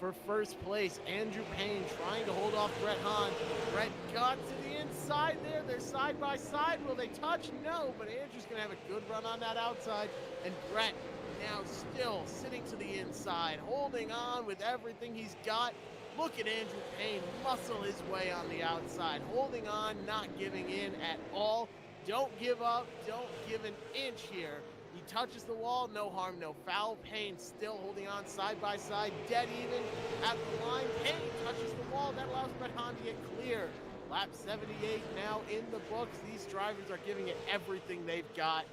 For first place, Andrew Payne trying to hold off Brett Hahn. Brett got to the inside there. They're side by side. Will they touch? No, but Andrew's going to have a good run on that outside. And Brett now still sitting to the inside, holding on with everything he's got. Look at Andrew Payne muscle his way on the outside, holding on, not giving in at all. Don't give up. Don't give an inch here. He touches the wall, no harm, no foul. Payne still holding on side by side, dead even at the line. Payne touches the wall. That allows Brett Hahn to get clear. Lap 78 now in the books. These drivers are giving it everything they've got.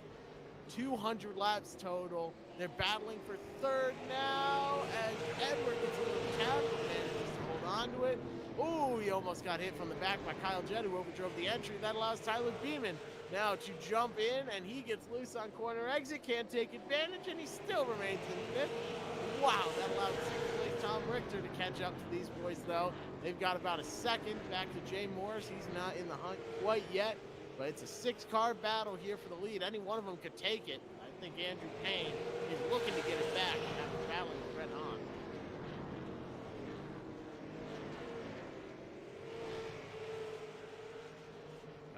200 laps total. They're battling for third now as Edward gets a little tackle, manages to hold on to it. Ooh, he almost got hit from the back by Kyle Jett, who overdrove the entry. That allows Tyler Beeman now to jump in, and he gets loose on corner exit, can't take advantage, and he still remains in fifth. Wow, that allowed sixth place Tom Richter to catch up to these boys, though. They've got about a second back to Jay Morris. He's not in the hunt quite yet, but it's a 6-car battle here for the lead. Any one of them could take it. I think Andrew Payne is looking to get it back after battling with Brett Hahn.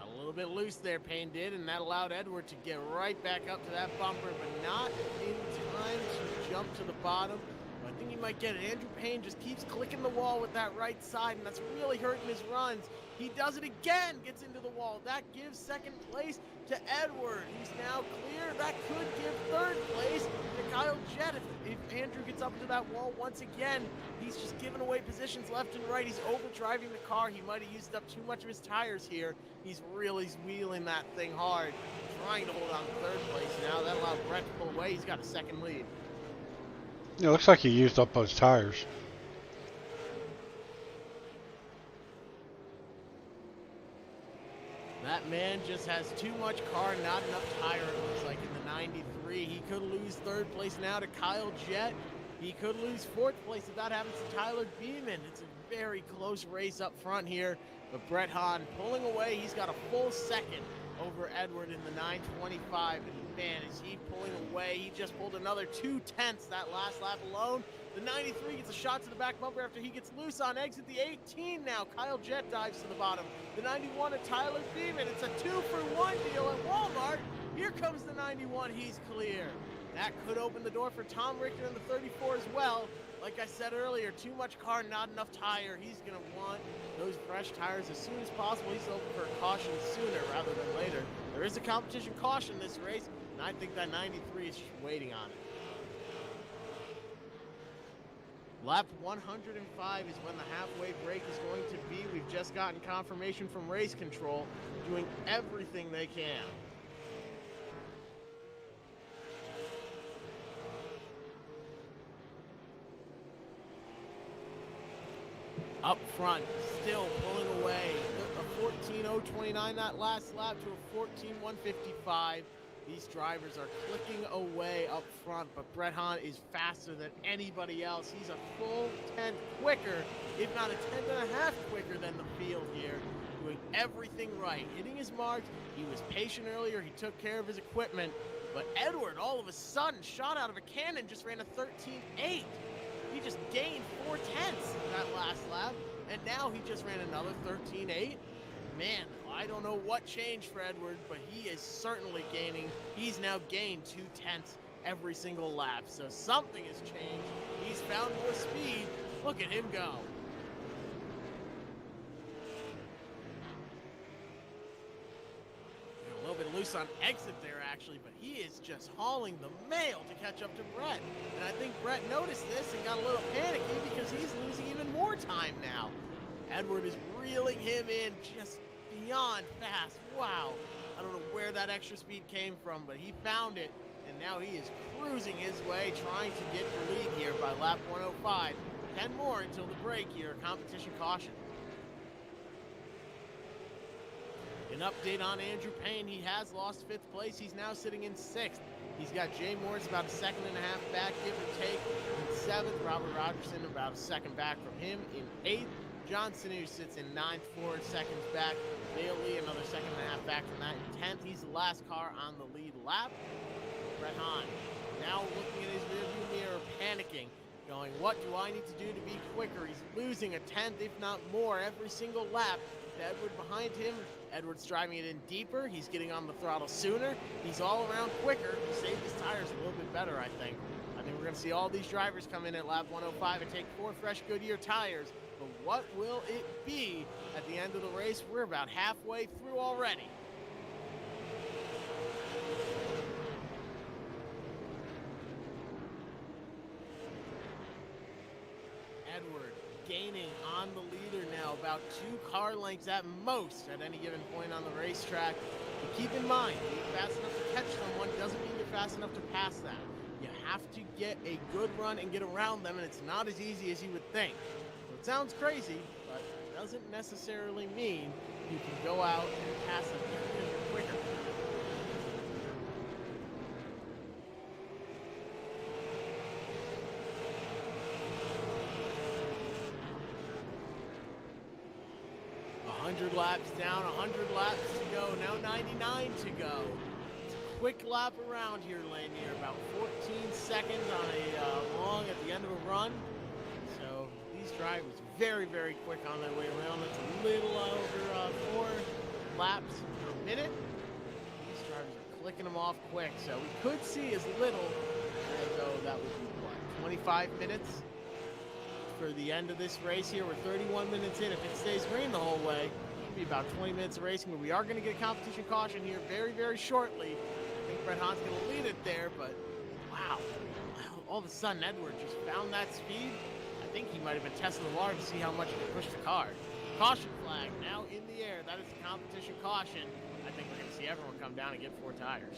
A little bit loose there, Payne did, and that allowed Edward to get right back up to that bumper, but not in time to jump to the bottom. I think he might get it. Andrew Payne just keeps clicking the wall with that right side, and that's really hurting his runs. He does it again, gets into the wall. That gives second place to Edward. He's now clear. That could give third place to Kyle Jett. If Andrew gets up to that wall once again, he's just giving away positions left and right. He's overdriving the car. He might have used up too much of his tires here. He's really wheeling that thing hard, trying to hold on to third place now. That allowed Brett to pull away. He's got a second lead. It looks like he used up those tires. That man just has too much car, not enough tire, it looks like, in the 93. He could lose third place now to Kyle Jett. He could lose fourth place if that happens to Tyler Beeman. It's a very close race up front here, but Brett Hahn pulling away. He's got a full second over Edward in the 925, and man, is he pulling away. He just pulled another 2/10 that last lap alone. The 93 gets a shot to the back bumper after he gets loose on exit. The 18 now, Kyle Jett dives to the bottom. The 91 of Tyler Beeman. It's a 2-for-1 deal at Walmart. Here comes the 91. He's clear. That could open the door for Tom Richter in the 34 as well. Like I said earlier, too much car, not enough tire. He's going to want those fresh tires as soon as possible. He's hoping for a caution sooner rather than later. There is a competition caution this race, and I think that 93 is just waiting on it. Lap 105 is when the halfway break is going to be. We've just gotten confirmation from race control, doing everything they can. Up front, still pulling away. A 14.029 that last lap to a 14.155. These drivers are clicking away up front, but Brett Hahn is faster than anybody else. He's a full 10th quicker, if not a 10th and a half quicker than the field here, doing everything right, hitting his marks. He was patient earlier. He took care of his equipment, but Edward, all of a sudden, shot out of a cannon, just ran a 13.8. He just gained 4 tenths that last lap, and now he just ran another 13.8. Man, I don't know what changed for Edward, but he is certainly gaining. He's now gained 2 tenths every single lap, so something has changed. He's found more speed. Look at him go. A little bit loose on exit there, actually, but he is just hauling the mail to catch up to Brett. And I think Brett noticed this and got a little panicky because he's losing even more time now. Edward is reeling him in just beyond fast. Wow. I don't know where that extra speed came from, but he found it, and now he is cruising his way, trying to get the lead here by lap 105. 10 more until the break here, competition caution. An update on Andrew Payne. He has lost 5th place. He's now sitting in 6th. He's got Jay Morris about a second and a half back, give or take, in 7th. Robert Rogerson about a second back from him in 8th. John Sanu sits in 9th, 4 seconds back. Bailey, another second and a half back from that in 10th. He's the last car on the lead lap. Brett Hahn now looking at his rearview mirror, panicking, going, what do I need to do to be quicker? He's losing a 10th, if not more, every single lap. Edward behind him. Edward's driving it in deeper. He's getting on the throttle sooner. He's all around quicker. He saved his tires a little bit better, I think. I think we're going to see all these drivers come in at lap 105 and take 4 fresh Goodyear tires. But what will it be at the end of the race? We're about halfway through already. Edward gaining on the leader now, about 2 car lengths at most at any given point on the racetrack. But keep in mind, being fast enough to catch someone doesn't mean you're fast enough to pass them. You have to get a good run and get around them, and it's not as easy as you would think. So it sounds crazy, but it doesn't necessarily mean you can go out and pass them because you're quicker. Laps down, 100 laps to go, now 99 to go. It's a quick lap around here, Lanier, about 14 seconds on a long at the end of a run. So these drivers very, very quick on their way around. It's a little over 4 laps per minute. These drivers are clicking them off quick, so we could see as little as though that would be, what, 25 minutes for the end of this race here. We're 31 minutes in. If it stays green the whole way, be about 20 minutes of racing, but we are going to get a competition caution here very, very shortly. I think Brett Hahn's going to lead it there, but wow, all of a sudden Edward just found that speed. I think he might have been testing the water to see how much he could push the car. Caution flag now in the air. That is the competition caution. I think we're going to see everyone come down and get 4 tires.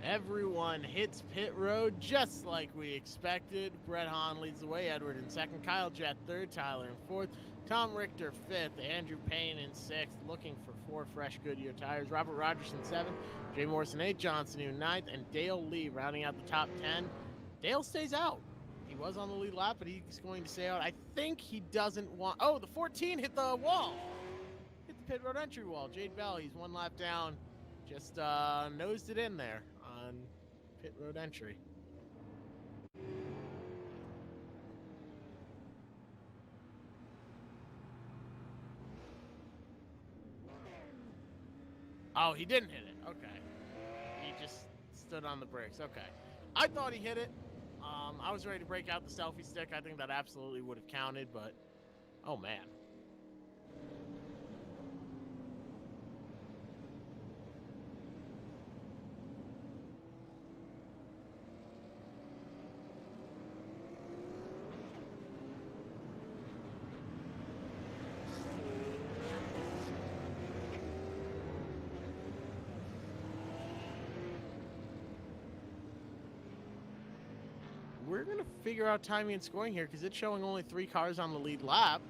Everyone hits pit road just like we expected. Brett Hahn leads the way. Edward in second. Kyle Jett third. Tyler in fourth. Tom Richter 5th, Andrew Payne in 6th, looking for 4 fresh Goodyear tires. Robert Rogers in 7th, Jay Morrison 8th, Johnson in 9th, and Dale Lee rounding out the top 10. Dale stays out. He was on the lead lap, but he's going to stay out. I think he doesn't want... Oh, the 14 hit the wall. Hit the pit road entry wall. Jade Bell, he's 1 lap down. Just nosed it in there on pit road entry. Oh, he didn't hit it. Okay. He just stood on the brakes. Okay. I thought he hit it. I was ready to break out the selfie stick. I think that absolutely would have counted, but oh man. We're going to figure out timing and scoring here because it's showing only 3 cars on the lead lap.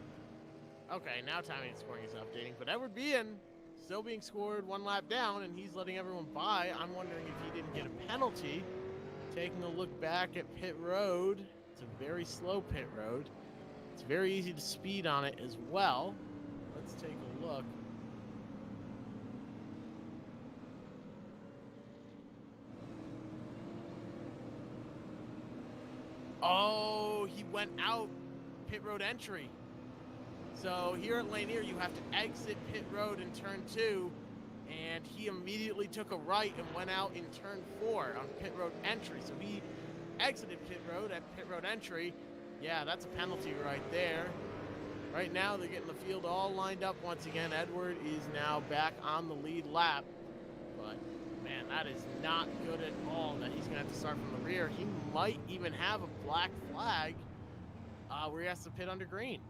Okay, now timing and scoring is updating, but Edward Bean still being scored 1 lap down, and he's letting everyone by. I'm wondering if he didn't get a penalty. Taking a look back at pit road. It's a very slow pit road. It's very easy to speed on it as well. Let's take a look. Oh, he went out pit road entry. So here at Lanier, you have to exit pit road in turn 2, and he immediately took a right and went out in turn 4 on pit road entry. So he exited pit road at pit road entry. Yeah, that's a penalty right there. Right now, they're getting the field all lined up once again. Edward is now back on the lead lap, but man, that is not good at all that he's going to have to start from the rear. He might even have a black flag where he has to pit under green.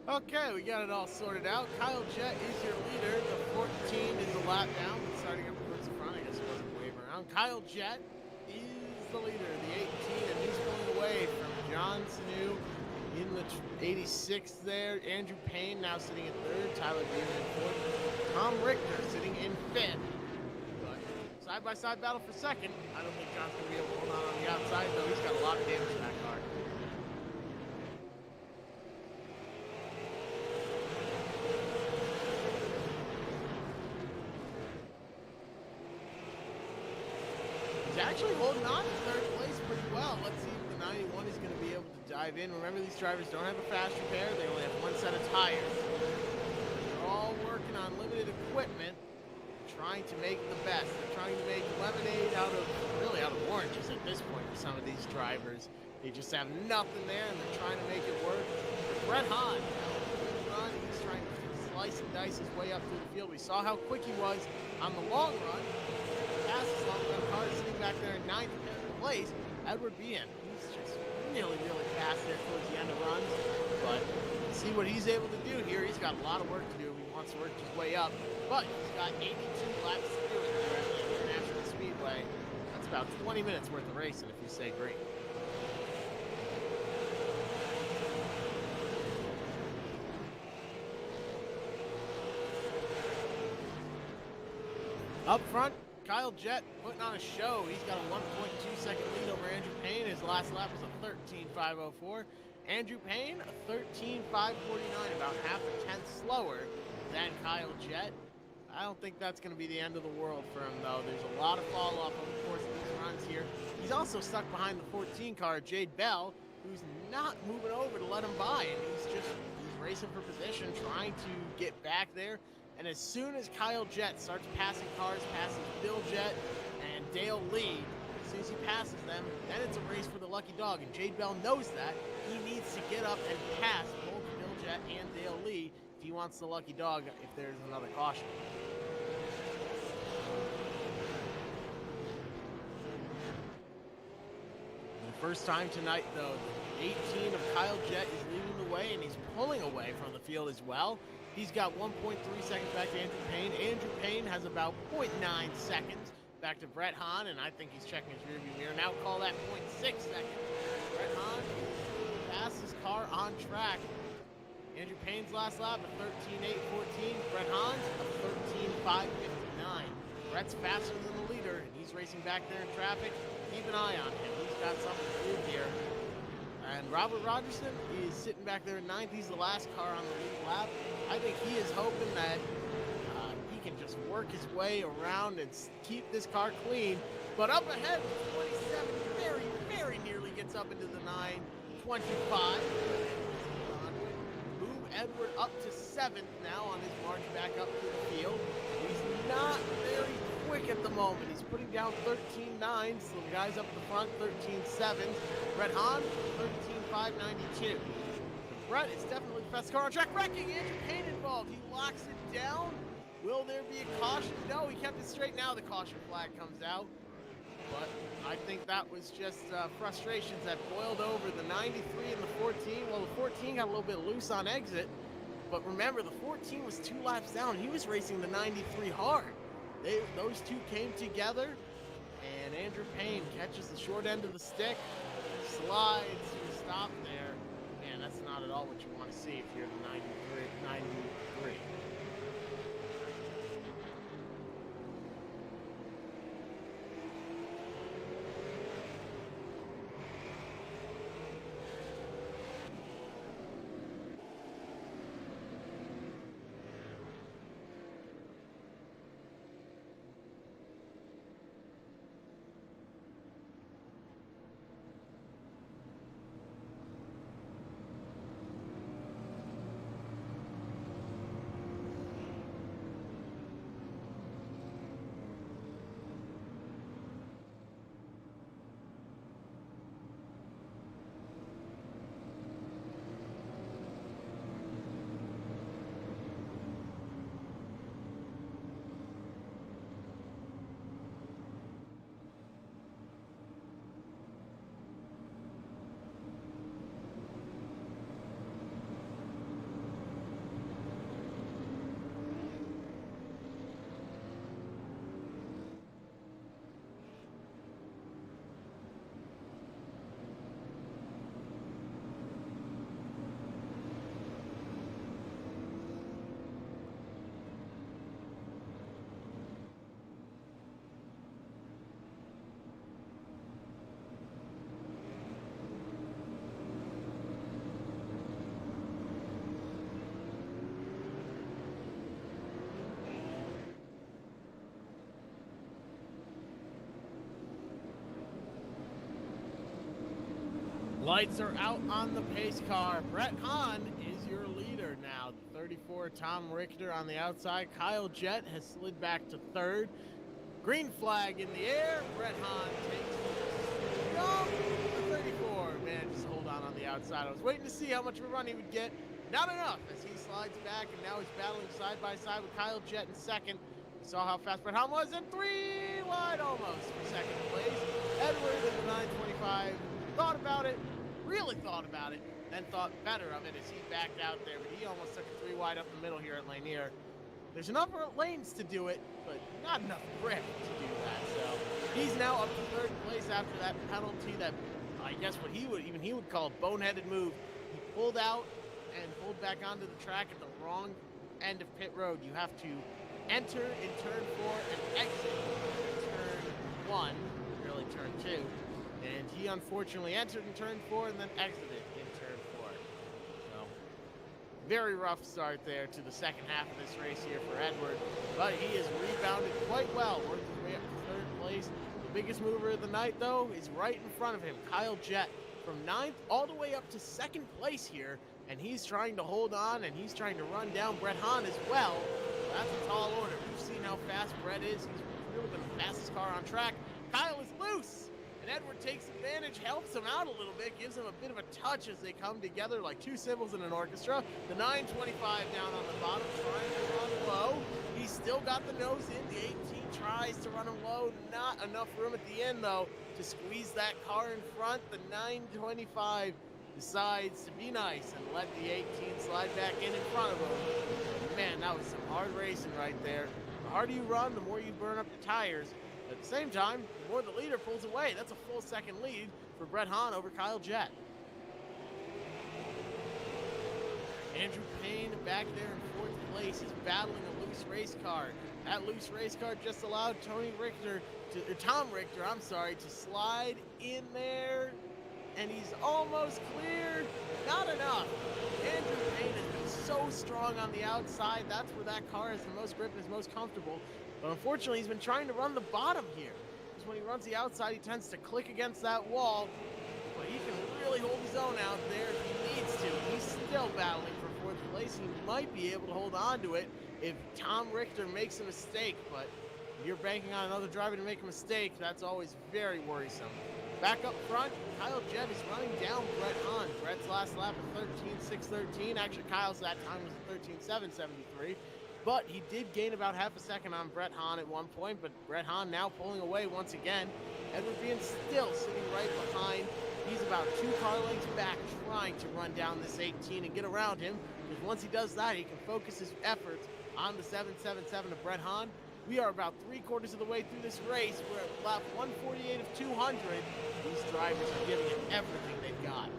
Okay, we got it all sorted out. Kyle Jett is your leader. The 14 is a lap down, but starting up towards the front. I guess we'll wave around. Kyle Jett is the leader, the 18, and he's pulling away from John Sanu in the 86th there. Andrew Payne now sitting in 3rd. Tyler Beaver in 4th. Tom Richter sitting in 5th. But side-by-side battle for 2nd. I don't think John's going to be able to hold on the outside, though. He's got a lot of damage in that car. He's actually holding on to 3rd place pretty well. Let's see if the 91 is going to be able to dive in. Remember, these drivers don't have a fast repair. They only have 1 set of tires. They're all working on limited equipment, trying to make the best. They're trying to make lemonade out of oranges at this point for some of these drivers. They just have nothing there, and they're trying to make it work. Brett Hahn, he's trying to slice and dice his way up through the field. We saw how quick he was on the long run. Fastest long run car sitting back there in 9th place. Edward Bean, he's just really, really fast there towards the end of runs. But see what he's able to do here. He's got a lot of work to do. He wants to work his way up. But he's got 82 laps to do it here at the International Speedway. That's about 20 minutes worth of racing if you say green. Up front, Kyle Jett putting on a show. He's got a 1.2 second lead over Andrew Payne. His last lap was a 13.504. Andrew Payne, a 13.549, about half a tenth slower than Kyle Jett. I don't think that's going to be the end of the world for him, though. There's a lot of fall off over the course of these runs here. He's also stuck behind the 14 car, Jade Bell, who's not moving over to let him by, and he's racing for position, trying to get back there. And as soon as Kyle Jett starts passing cars, passes Bill Jett and Dale Lee, as soon as he passes them, then it's a race for the lucky dog. And Jade Bell knows that. He needs to get up and pass both Bill Jett and Dale Lee if he wants the lucky dog if there's another caution. First time tonight, though, 18 of Kyle Jett is leading the way, and he's pulling away from the field as well. He's got 1.3 seconds back to Andrew Payne. Andrew Payne has about 0.9 seconds back to Brett Hahn, and I think he's checking his rearview mirror. Now call that 0.6 seconds. Brett Hahn passed his car on track. Andrew Payne's last lap at 13.8.14. Brett Hahn's a 13.5.59. Brett's faster than the leader, and he's racing back there in traffic. Keep an eye on him. He's got something to prove here. And Robert Rogerson is sitting back there in ninth. He's the last car on the lead lap. I think he is hoping that he can just work his way around and keep this car clean. But up ahead, 27 very, very nearly gets up into the 9.25. Move Edward up to 7th now on his march back up to the field. He's not very quick at the moment. He's putting down 13.9, so the guys up at the front, 13.7. Brett Hahn, 13.592. Brett is definitely the fastest car on track. Wrecking, Andrew Payne involved. He locks it down. Will there be a caution? No, he kept it straight. Now the caution flag comes out. But I think that was just frustrations that boiled over the 93 and the 14. Well, the 14 got a little bit loose on exit. But remember, the 14 was 2 laps down. He was racing the 93 hard. Those two came together, and Andrew Payne catches the short end of the stick, slides to a stop there. Man, that's not at all what you want to see if you're the 93. Lights are out on the pace car. Brett Hahn is your leader now. 34, Tom Richter on the outside. Kyle Jett has slid back to 3rd. Green flag in the air. Brett Hahn takes the jump to 34. Man, just hold on the outside. I was waiting to see how much of a run he would get. Not enough as he slides back, and now he's battling side by side with Kyle Jett in 2nd. We saw how fast Brett Hahn was, and 3 wide almost for 2nd place. Edward in the 925 thought about it. Really thought about it, then thought better of it as he backed out there, but he almost took a 3 wide up the middle here at Lanier. There's enough lanes to do it, but not enough grip to do that. So he's now up to 3rd place after that penalty that I guess what he would call a boneheaded move. He pulled out and pulled back onto the track at the wrong end of pit road. You have to enter in turn 4 and exit in turn 1, really turn 2. And he unfortunately entered in turn 4 and then exited in turn 4. So, very rough start there to the second half of this race here for Edward. But he has rebounded quite well, worked his way up to 3rd place. The biggest mover of the night, though, is right in front of him, Kyle Jett. From 9th all the way up to 2nd place here. and he's trying to hold on, and he's trying to run down Brett Hahn as well. That's a tall order. We've seen how fast Brett is. He's really been the fastest car on track. Kyle is loose, and Edward takes advantage, helps him out a little bit, gives him a bit of a touch as they come together like two cymbals in an orchestra. The 925 down on the bottom, trying to run low. He's still got the nose in. The 18 tries to run him low. Not enough room at the end, though, to squeeze that car in front. The 925 decides to be nice and let the 18 slide back in front of him. Man, that was some hard racing right there. The harder you run, the more you burn up your tires. At the same time, the more the leader pulls away. That's a full second lead for Brett Hahn over Kyle Jett. Andrew Payne back there in fourth place is battling a loose race car. That loose race car just allowed Tom Richter, to slide in there, and he's almost clear. Not enough. Andrew Payne has been so strong on the outside. That's where that car has the most grip and is most comfortable. But unfortunately, he's been trying to run the bottom here. Because when he runs the outside, he tends to click against that wall. But he can really hold his own out there if he needs to. He's still battling for fourth place. He might be able to hold on to it if Tom Richter makes a mistake. But if you're banking on another driver to make a mistake, that's always very worrisome. Back up front, Kyle Jett is running down Brett Hahn. Brett's last lap of 13.613. Actually, Kyle's that time was 13.773. But he did gain about half a second on Brett Hahn at one point, but Brett Hahn now pulling away once again. Edward Bean still sitting right behind. He's about 2 car lengths back, trying to run down this 18 and get around him, because once he does that, he can focus his efforts on the 777 of Brett Hahn. We are about 3/4 of the way through this race. We're at lap 148 of 200. These drivers are giving it everything they've got.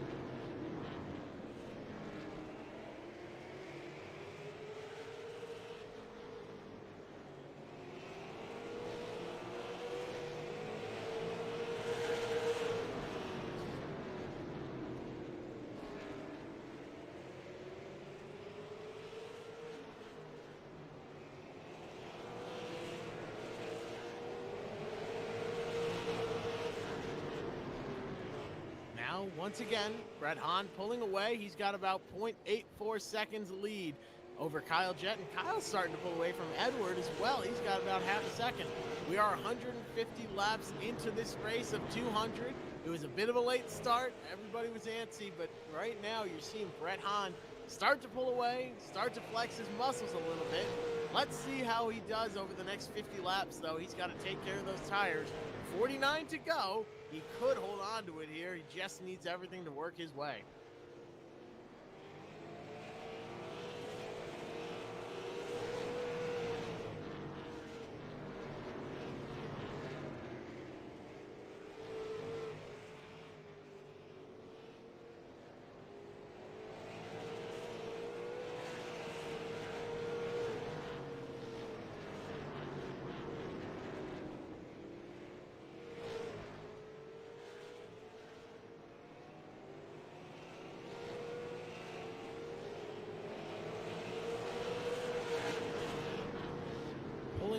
Once again, Brett Hahn pulling away. He's got about 0.84 seconds lead over Kyle Jett, and Kyle's starting to pull away from Edward as well. He's got about half a second. We are 150 laps into this race of 200. It was a bit of a late start. Everybody was antsy, but right now you're seeing Brett Hahn start to pull away, start to flex his muscles a little bit. Let's see how he does over the next 50 laps, though. He's got to take care of those tires. 49 to go. He could hold on to it here. He just needs everything to work his way.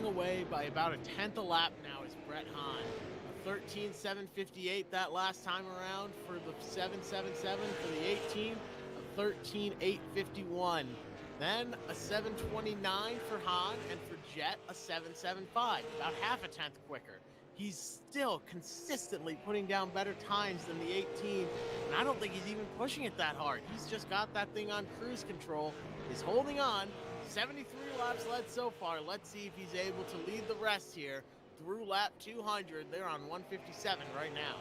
Away by about a tenth a lap now is Brett Hahn. A 13.758 that last time around for the 777. For the 18, a 13.851. Then a 7.29 for Hahn, and for Jett a 7.75, about half a tenth quicker. He's still consistently putting down better times than the 18, and I don't think he's even pushing it that hard. He's just got that thing on cruise control. He's holding on. 73 laps led so far. Let's see if he's able to lead the rest here through lap 200. They're on 157 right now.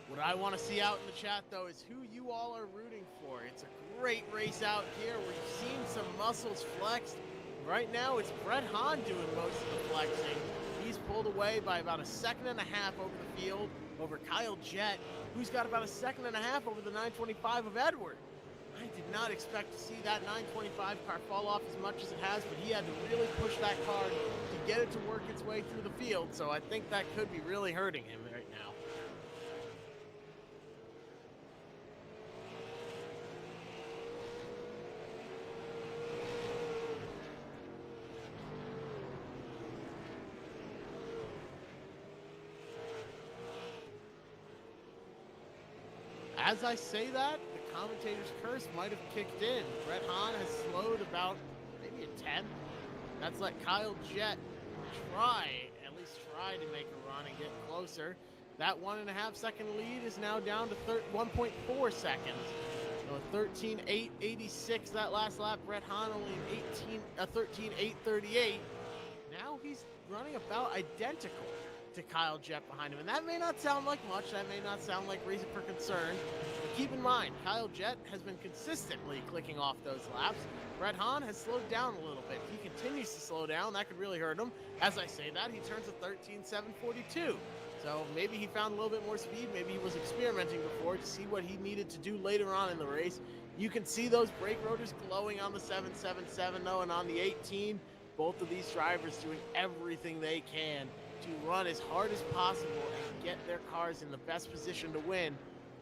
What I want to see out in the chat, though, is who you all are rooting for. It's a great race out here. We've seen some muscles flexed. Right now, it's Brett Hahn doing most of the flexing. He's pulled away by about a second and a half over the field over Kyle Jett, who's got about a second and a half over the 925 of Edward. I did not expect to see that 925 car fall off as much as it has, but he had to really push that car to get it to work its way through the field, so I think that could be really hurting him right now. as I say that, the commentator's curse might have kicked in. Brett Hahn has slowed about maybe a tenth. That's let Kyle Jett at least try to make a run and get closer. That 1.5 second lead is now down to 1.4 seconds. So 13.886 that last lap. Brett Hahn only 13.838. Now he's running about identical to Kyle Jett behind him. And that may not sound like much. That may not sound like reason for concern. But keep in mind, Kyle Jett has been consistently clicking off those laps. Brett Hahn has slowed down a little bit. He continues to slow down. That could really hurt him. As I say that, he turns a 13.742. So maybe he found a little bit more speed. Maybe he was experimenting before to see what he needed to do later on in the race. You can see those brake rotors glowing on the 777 though, and on the 18. Both of these drivers doing everything they can to run as hard as possible and get their cars in the best position to win.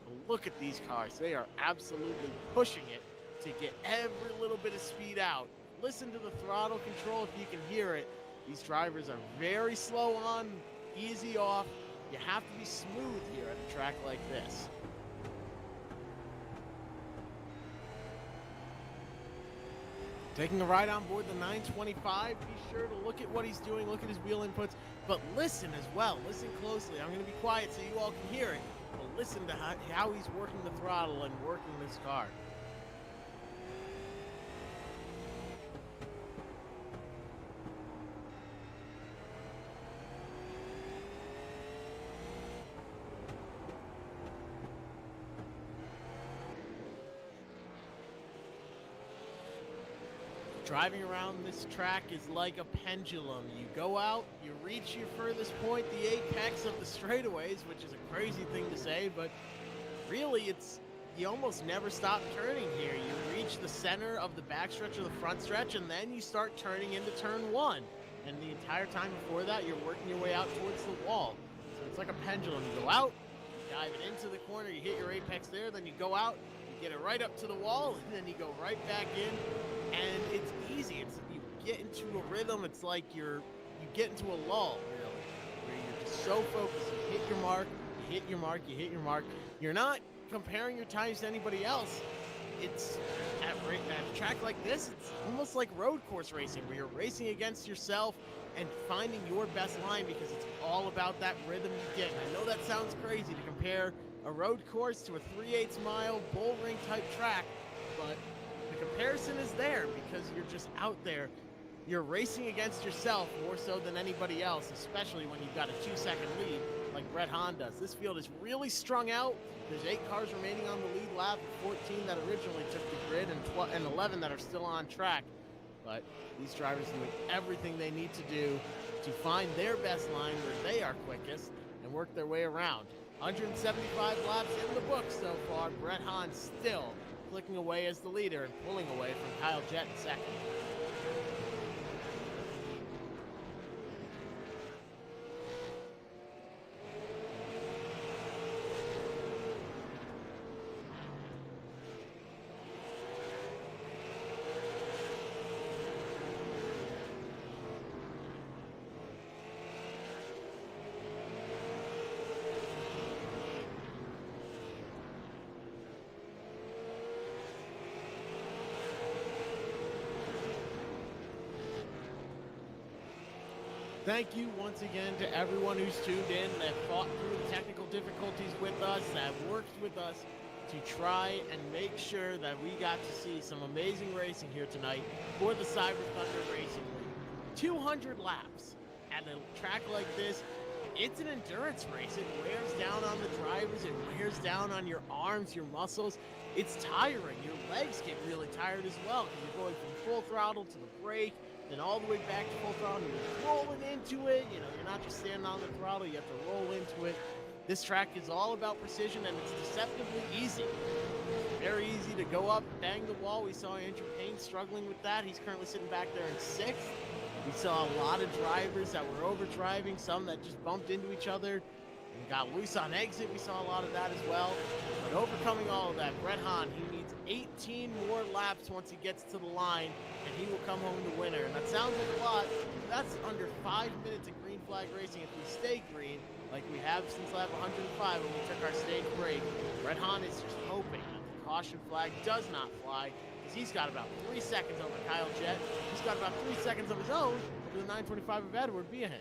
But look at these cars. They are absolutely pushing it to get every little bit of speed out. Listen to the throttle control if you can hear it. These drivers are very slow on, easy off. You have to be smooth here at a track like this. Taking a ride on board the 925, be sure to look at what he's doing, look at his wheel inputs, but listen as well. Listen closely. I'm going to be quiet so you all can hear it, but listen to how he's working the throttle and working this car. Driving around this track is like a pendulum. You go out, you reach your furthest point, the apex of the straightaways, which is a crazy thing to say, but really you almost never stop turning here. You reach the center of the backstretch or the front stretch, and then you start turning into turn one. And the entire time before that, you're working your way out towards the wall. So it's like a pendulum. You go out, you dive it into the corner, you hit your apex there, then you go out, you get it right up to the wall, and then you go right back in. And it's easy. You get into a rhythm. It's like you get into a lull, really, where you're just so focused. You hit your mark, you hit your mark, you hit your mark. You're not comparing your times to anybody else. It's at a track like this, it's almost like road course racing, where you're racing against yourself and finding your best line, because it's all about that rhythm you get. And I know that sounds crazy to compare a road course to a 3/8 mile bull ring type track, but the comparison is there because you're just out there. You're racing against yourself more so than anybody else, especially when you've got a 2-second lead like Brett Hahn does. This field is really strung out. There's 8 cars remaining on the lead lap, 14 that originally took the grid, and 11 that are still on track. But these drivers are doing everything they need to do to find their best line where they are quickest and work their way around. 175 laps in the books so far. Brett Hahn still clicking away as the leader and pulling away from Kyle Jett in second. Thank you once again to everyone who's tuned in, that fought through the technical difficulties with us, that worked with us to try and make sure that we got to see some amazing racing here tonight for the Cyber Thunder Racing League. 200 laps at a track like this. It's an endurance race. It wears down on the drivers. It wears down on your arms, your muscles. It's tiring. Your legs get really tired as well because you're going from full throttle to the brake, then all the way back to full throttle. You're rolling into it. You know, you're not just standing on the throttle. You have to roll into it. This track is all about precision, and it's deceptively easy. It's very easy to go up, bang the wall. We saw Andrew Payne struggling with that. He's currently sitting back there in 6th. We saw a lot of drivers that were overdriving, some that just bumped into each other and got loose on exit. We saw a lot of that as well. But overcoming all of that, Brett Hahn, he needs 18 more laps once he gets to the line, and he will come home the winner. And that sounds like a lot, but that's under 5 minutes of green flag racing if we stay green. like we have since lap 105 when we took our stage break. Brett Hahn is just hoping that the caution flag does not fly, because he's got about 3 seconds over Kyle Jett. He's got about 3 seconds of his own over the 925 of Edward Beahan.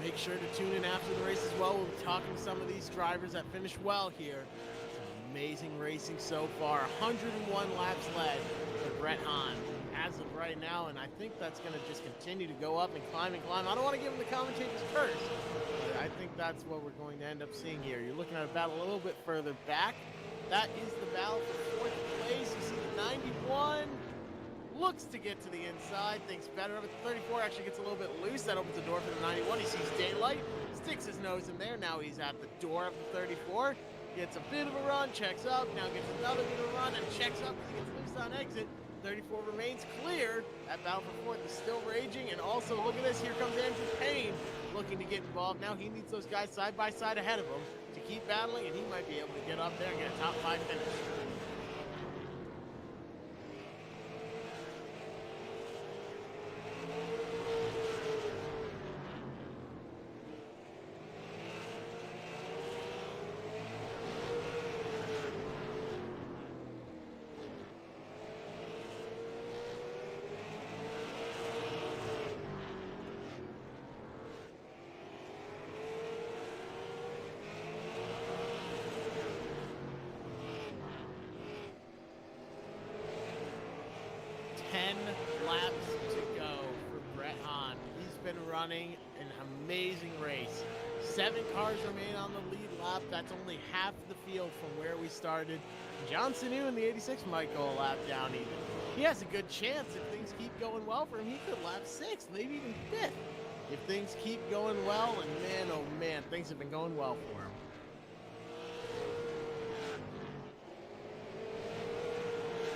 Make sure to tune in after the race as well. We'll be talking to some of these drivers that finished well here. Some amazing racing so far. 101 laps led for Brett Hahn as of right now, and I think that's going to just continue to go up and climb and climb. I don't want to give him the commentator's curse, but I think that's what we're going to end up seeing here. You're looking at a battle a little bit further back. That is the battle for 4th place. You see the 91. Looks to get to the inside, thinks better of it. The 34 actually gets a little bit loose. That opens the door for the 91. He sees daylight, sticks his nose in there. Now he's at the door of the 34. Gets a bit of a run, checks up, now gets another bit of a run, and checks up because he gets loose on exit. 34 remains clear. That battle for 4th is still raging. And also, look at this. Here comes Andrew Payne looking to get involved. Now he needs those guys side by side ahead of him to keep battling, and he might be able to get up there and get a top 5 finish. Laps to go for Brett Hahn. He's been running an amazing race. 7 cars remain on the lead lap. That's only half the field from where we started. John Sanu in the 86 might go a lap down even. He has a good chance if things keep going well for him. He could lap 6th, maybe even 5th. If things keep going well, and man, oh man, things have been going well for him.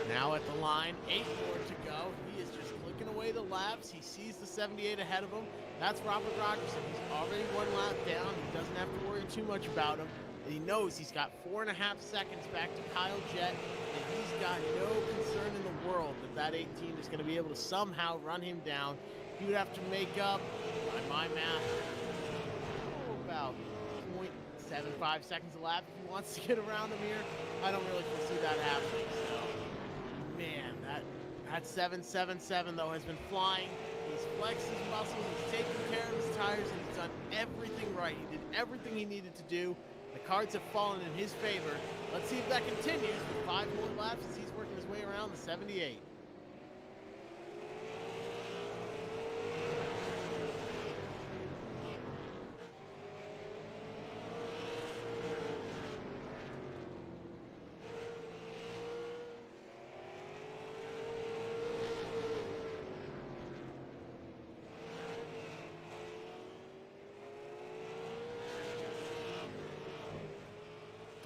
Now at the line, 8 more to go. He is just clicking away the laps. He sees the 78 ahead of him. That's Robert Rogerson. He's already 1 lap down. He doesn't have to worry too much about him. And he knows he's got 4.5 seconds back to Kyle Jett, and he's got no concern in the world that that 18 is going to be able to somehow run him down. He would have to make up, by my math, about 0.75 seconds a lap if he wants to get around him here. I don't really foresee that happening, so... Man, that 777 though has been flying. He's flexed his muscles, he's taken care of his tires, and he's done everything right. He did everything he needed to do. The cards have fallen in his favor. Let's see if that continues with 5 more laps as he's working his way around the 78.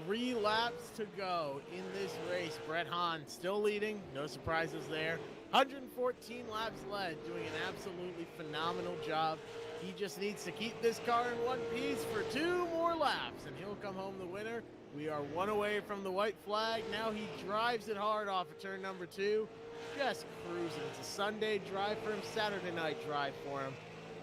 3 laps to go in this race. Brett Hahn still leading. No surprises there. 114 laps led, doing an absolutely phenomenal job. He just needs to keep this car in one piece for 2 more laps, and he'll come home the winner. We are 1 away from the white flag. Now he drives it hard off of turn number 2. Just cruising. It's a Sunday drive for him, Saturday night drive for him.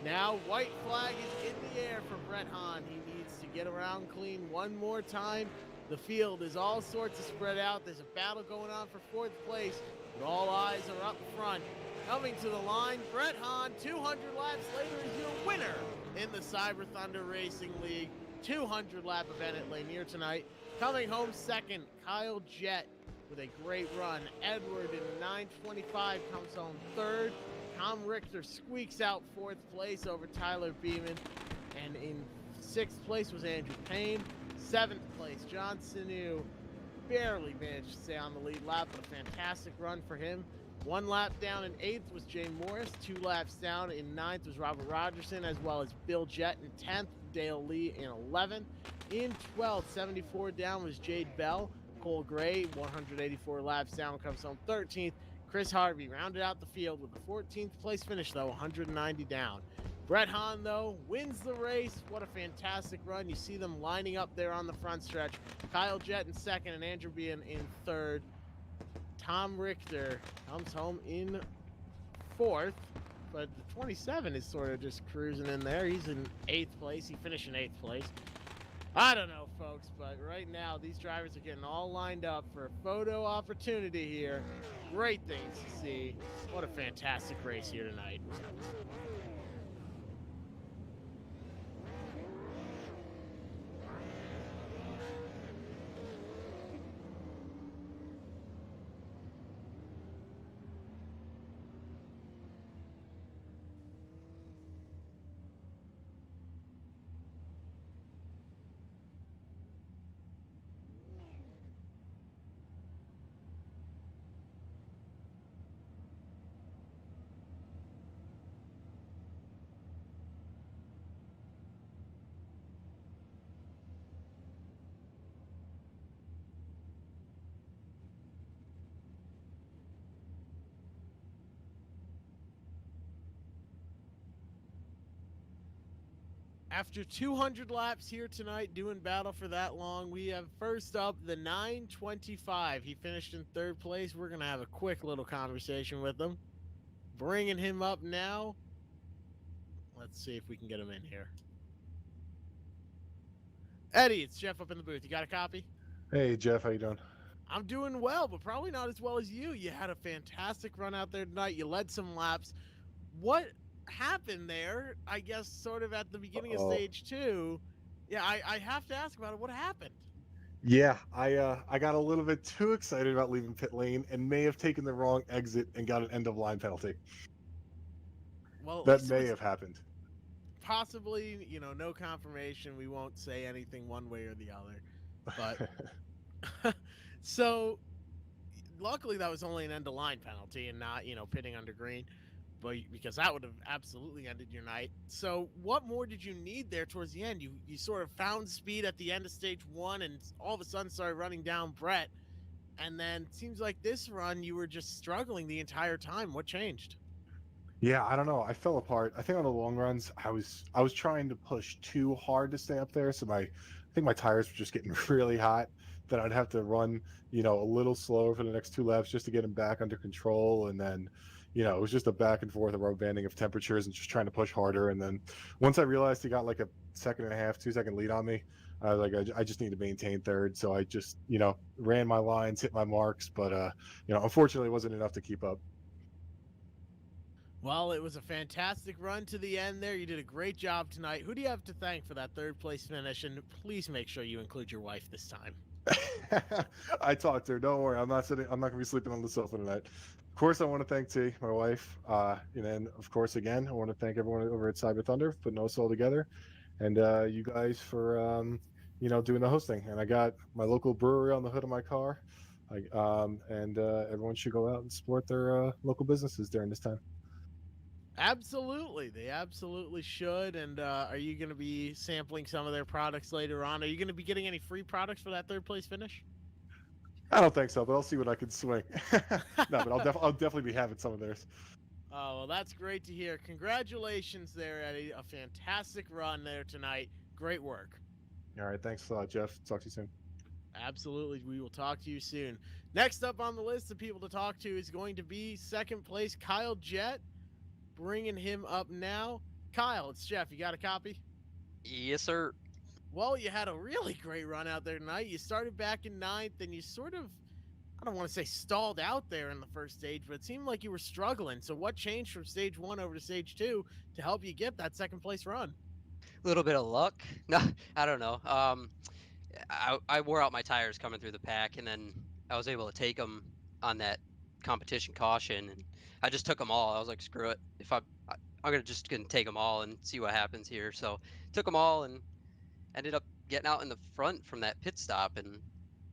Now white flag is in the air for Brett Hahn. He needs to get around clean 1 more time. The field is all sorts of spread out. There's a battle going on for 4th place, but all eyes are up front. Coming to the line, Brett Hahn, 200 laps later, is your winner in the Cyber Thunder Racing League. 200 lap event at Lanier tonight. Coming home second, Kyle Jett with a great run. Edward in 925 comes home third. Tom Richter squeaks out 4th place over Tyler Beeman. And in 6th place was Andrew Payne. 7th place, John Sanu barely managed to stay on the lead lap, but a fantastic run for him. 1 lap down in 8th was Jay Morris. 2 laps down in 9th was Robert Rogerson, as well as Bill Jett in 10th, Dale Lee in 11th. In 12th, 74 down was Jade Bell. Cole Gray, 184 laps down, comes home 13th. Chris Harvey rounded out the field with the 14th place finish, though, 190 down. Brett Hahn, though, wins the race. What a fantastic run. You see them lining up there on the front stretch. Kyle Jett in 2nd and Andrew Bean in 3rd. Tom Richter comes home in fourth, but the 27 is sort of just cruising in there. He's in eighth place. He finished in eighth place. I don't know, folks, but right now these drivers are getting all lined up for a photo opportunity here. Great things to see. What a fantastic race here tonight. After 200 laps here tonight, doing battle for that long, we have first up the 925. He finished in third place. We're going to have a quick little conversation with him. Bringing him up now. Let's see if we can get him in here. Eddie, it's Jeff up in the booth. You got a copy? Hey Jeff, how you doing? I'm doing well, but probably not as well as you. You had a fantastic run out there tonight. You led some laps. What happened there? I guess sort of at the beginning of stage 2. Yeah, I have to ask about it. What happened? Yeah, I got a little bit too excited about leaving pit lane and may have taken the wrong exit and got an end of line penalty. Well, that may have happened. Possibly, no confirmation. We won't say anything one way or the other. But so luckily that was only an end of line penalty and not, pitting under green. But because that would have absolutely ended your night. So what more did you need there towards the end? You sort of found speed at the end of stage 1 and all of a sudden started running down Brett. And then it seems like this run you were just struggling the entire time. What changed? Yeah, I don't know. I fell apart. I think on the long runs, I was trying to push too hard to stay up there. So I think my tires were just getting really hot. That I'd have to run, a little slower for the next 2 laps just to get them back under control. And then, it was just a back and forth, a rubber banding of temperatures and just trying to push harder. And then once I realized he got like a 1.5 2-second lead on me, I was like, I just need to maintain third. So I just, ran my lines, hit my marks, but unfortunately it wasn't enough to keep up. Well, it was a fantastic run to the end there. You did a great job tonight. Who do you have to thank for that third place finish? And please make sure you include your wife this time. I talked to her. Don't worry. I'm not gonna be sleeping on the sofa tonight. Of course, I want to thank T, my wife. And then of course, again, I want to thank everyone over at Cyber Thunder for putting us all together, and you guys for doing the hosting. And I got my local brewery on the hood of my car. And everyone should go out and support their local businesses during this time. Absolutely. They absolutely should. And are you going to be sampling some of their products later on? Are you going to be getting any free products for that third place finish? I don't think so, but I'll see what I can swing. No, but I'll definitely be having some of theirs. Oh, well, that's great to hear. Congratulations there, Eddie. A fantastic run there tonight. Great work. All right. Thanks a lot, Jeff. Talk to you soon. Absolutely. We will talk to you soon. Next up on the list of people to talk to is going to be second place Kyle Jett. Bringing him up now. Kyle, it's Jeff. You got a copy? Yes, sir. Well, you had a really great run out there tonight. You started back in 9th, and you sort of, I don't want to say stalled out there in the first stage, but it seemed like you were struggling. So what changed from stage 1 over to stage 2 to help you get that second place run? A little bit of luck. No, I don't know. I wore out my tires coming through the pack, and then I was able to take them on that competition caution, and I just took them all. I was like, screw it. If I'm gonna take them all and see what happens here. So took them all and ended up getting out in the front from that pit stop and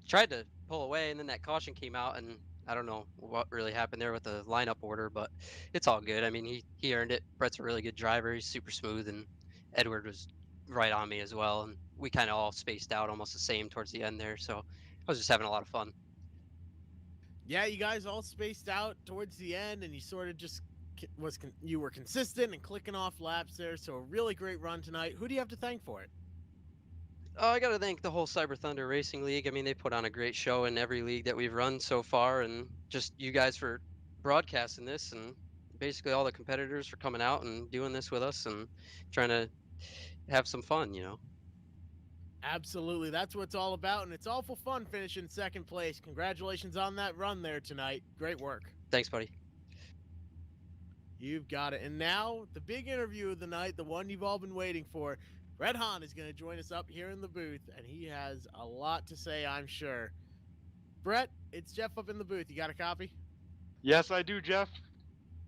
tried to pull away, and then that caution came out, and I don't know what really happened there with the lineup order, but it's all good. I mean, he earned it. Brett's a really good driver. He's super smooth, and Edward was right on me as well, and we kind of all spaced out almost the same towards the end there. So I was just having a lot of fun. Yeah, you guys all spaced out towards the end, and you sort of just you were consistent and clicking off laps there. So a really great run tonight. Who do you have to thank for it? Oh, I got to thank the whole Cyber Thunder Racing League. I mean, they put on a great show in every league that we've run so far, and just you guys for broadcasting this, and basically all the competitors for coming out and doing this with us and trying to have some fun. Absolutely. That's what it's all about. And it's awful fun finishing second place. Congratulations on that run there tonight. Great work. Thanks, buddy. You've got it. And now, the big interview of the night, the one you've all been waiting for. Brett Hahn is going to join us up here in the booth, and he has a lot to say, I'm sure. Brett, it's Jeff up in the booth. You got a copy? Yes, I do, Jeff.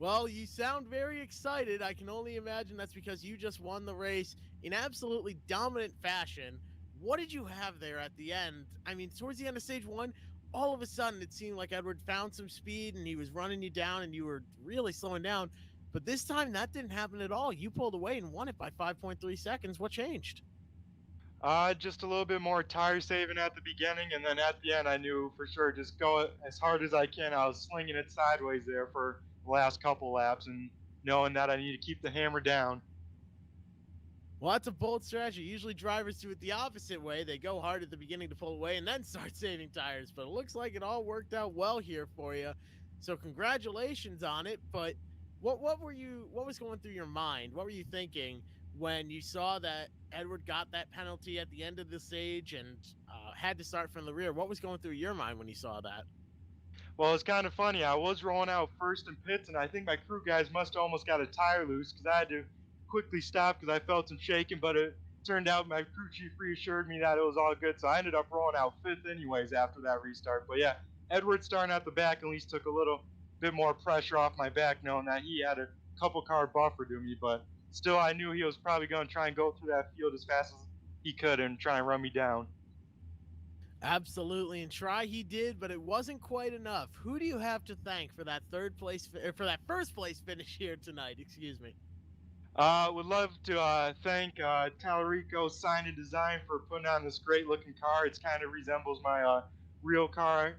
Well, you sound very excited. I can only imagine that's because you just won the race in absolutely dominant fashion. What did you have there at the end? I mean, towards the end of stage one, all of a sudden it seemed like Edward found some speed and he was running you down and you were really slowing down. But this time that didn't happen at all. You pulled away and won it by 5.3 seconds. What changed? Just a little bit more tire saving at the beginning, and then at the end, I knew for sure just go as hard as I can. I was slinging it sideways there for the last couple laps, and knowing that I need to keep the hammer down. Well, that's a bold strategy. Usually drivers do it the opposite way. They go hard at the beginning to pull away and then start saving tires. But it looks like it all worked out well here for you. So congratulations on it. But what was going through your mind? What were you thinking when you saw that Edward got that penalty at the end of the stage and had to start from the rear? What was going through your mind when you saw that? Well, it's kind of funny. I was rolling out first in pits, and I think my crew guys must have almost got a tire loose because I had to quickly stop because I felt some shaking. But it turned out my crew chief reassured me that it was all good, so I ended up rolling out fifth anyways after that restart. But yeah, Edward starting at the back at least took a little bit more pressure off my back, knowing that he had a couple car buffer to me. But still, I knew he was probably going to try and go through that field as fast as he could and try and run me down. Absolutely, and try he did, but it wasn't quite enough. Who do you have to thank for that for that first place finish here tonight? Excuse me. Would love to thank Talarico Sign and Design for putting on this great looking car. It kind of resembles my real car.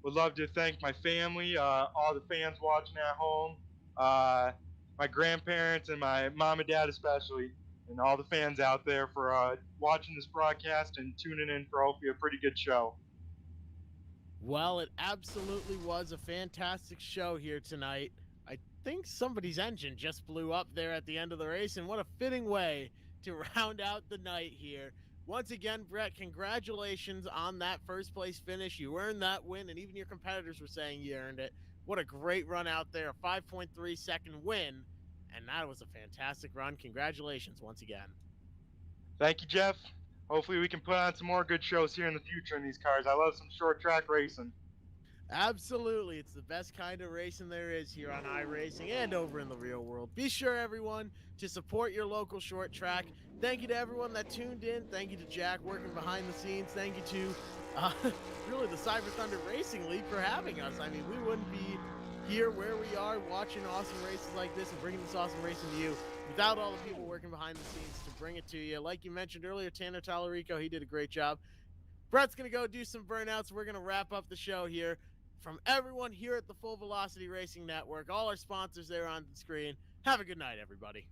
Would love to thank my family, all the fans watching at home, my grandparents, and my mom and dad especially, and all the fans out there for watching this broadcast and tuning in for hopefully a pretty good show. Well, it absolutely was a fantastic show here tonight. I think somebody's engine just blew up there at the end of the race, and what a fitting way to round out the night here. Once again, Brett, congratulations on that first place finish. You earned that win, and even your competitors were saying you earned it. What a great run out there, a 5.3 second win, and that was a fantastic run. Congratulations once again. Thank you, Jeff. Hopefully we can put on some more good shows here in the future in these cars. I love some short track racing. Absolutely. It's the best kind of racing there is here on iRacing and over in the real world. Be sure, everyone, to support your local short track. Thank you to everyone that tuned in. Thank you to Jack working behind the scenes. Thank you to really the Cyber Thunder Racing League for having us. I mean, we wouldn't be here where we are watching awesome races like this and bringing this awesome racing to you without all the people working behind the scenes to bring it to you. Like you mentioned earlier, Tanner Talarico, he did a great job. Brett's going to go do some burnouts. We're going to wrap up the show here. From everyone here at the Full Velocity Racing Network, all our sponsors there on the screen, have a good night, everybody.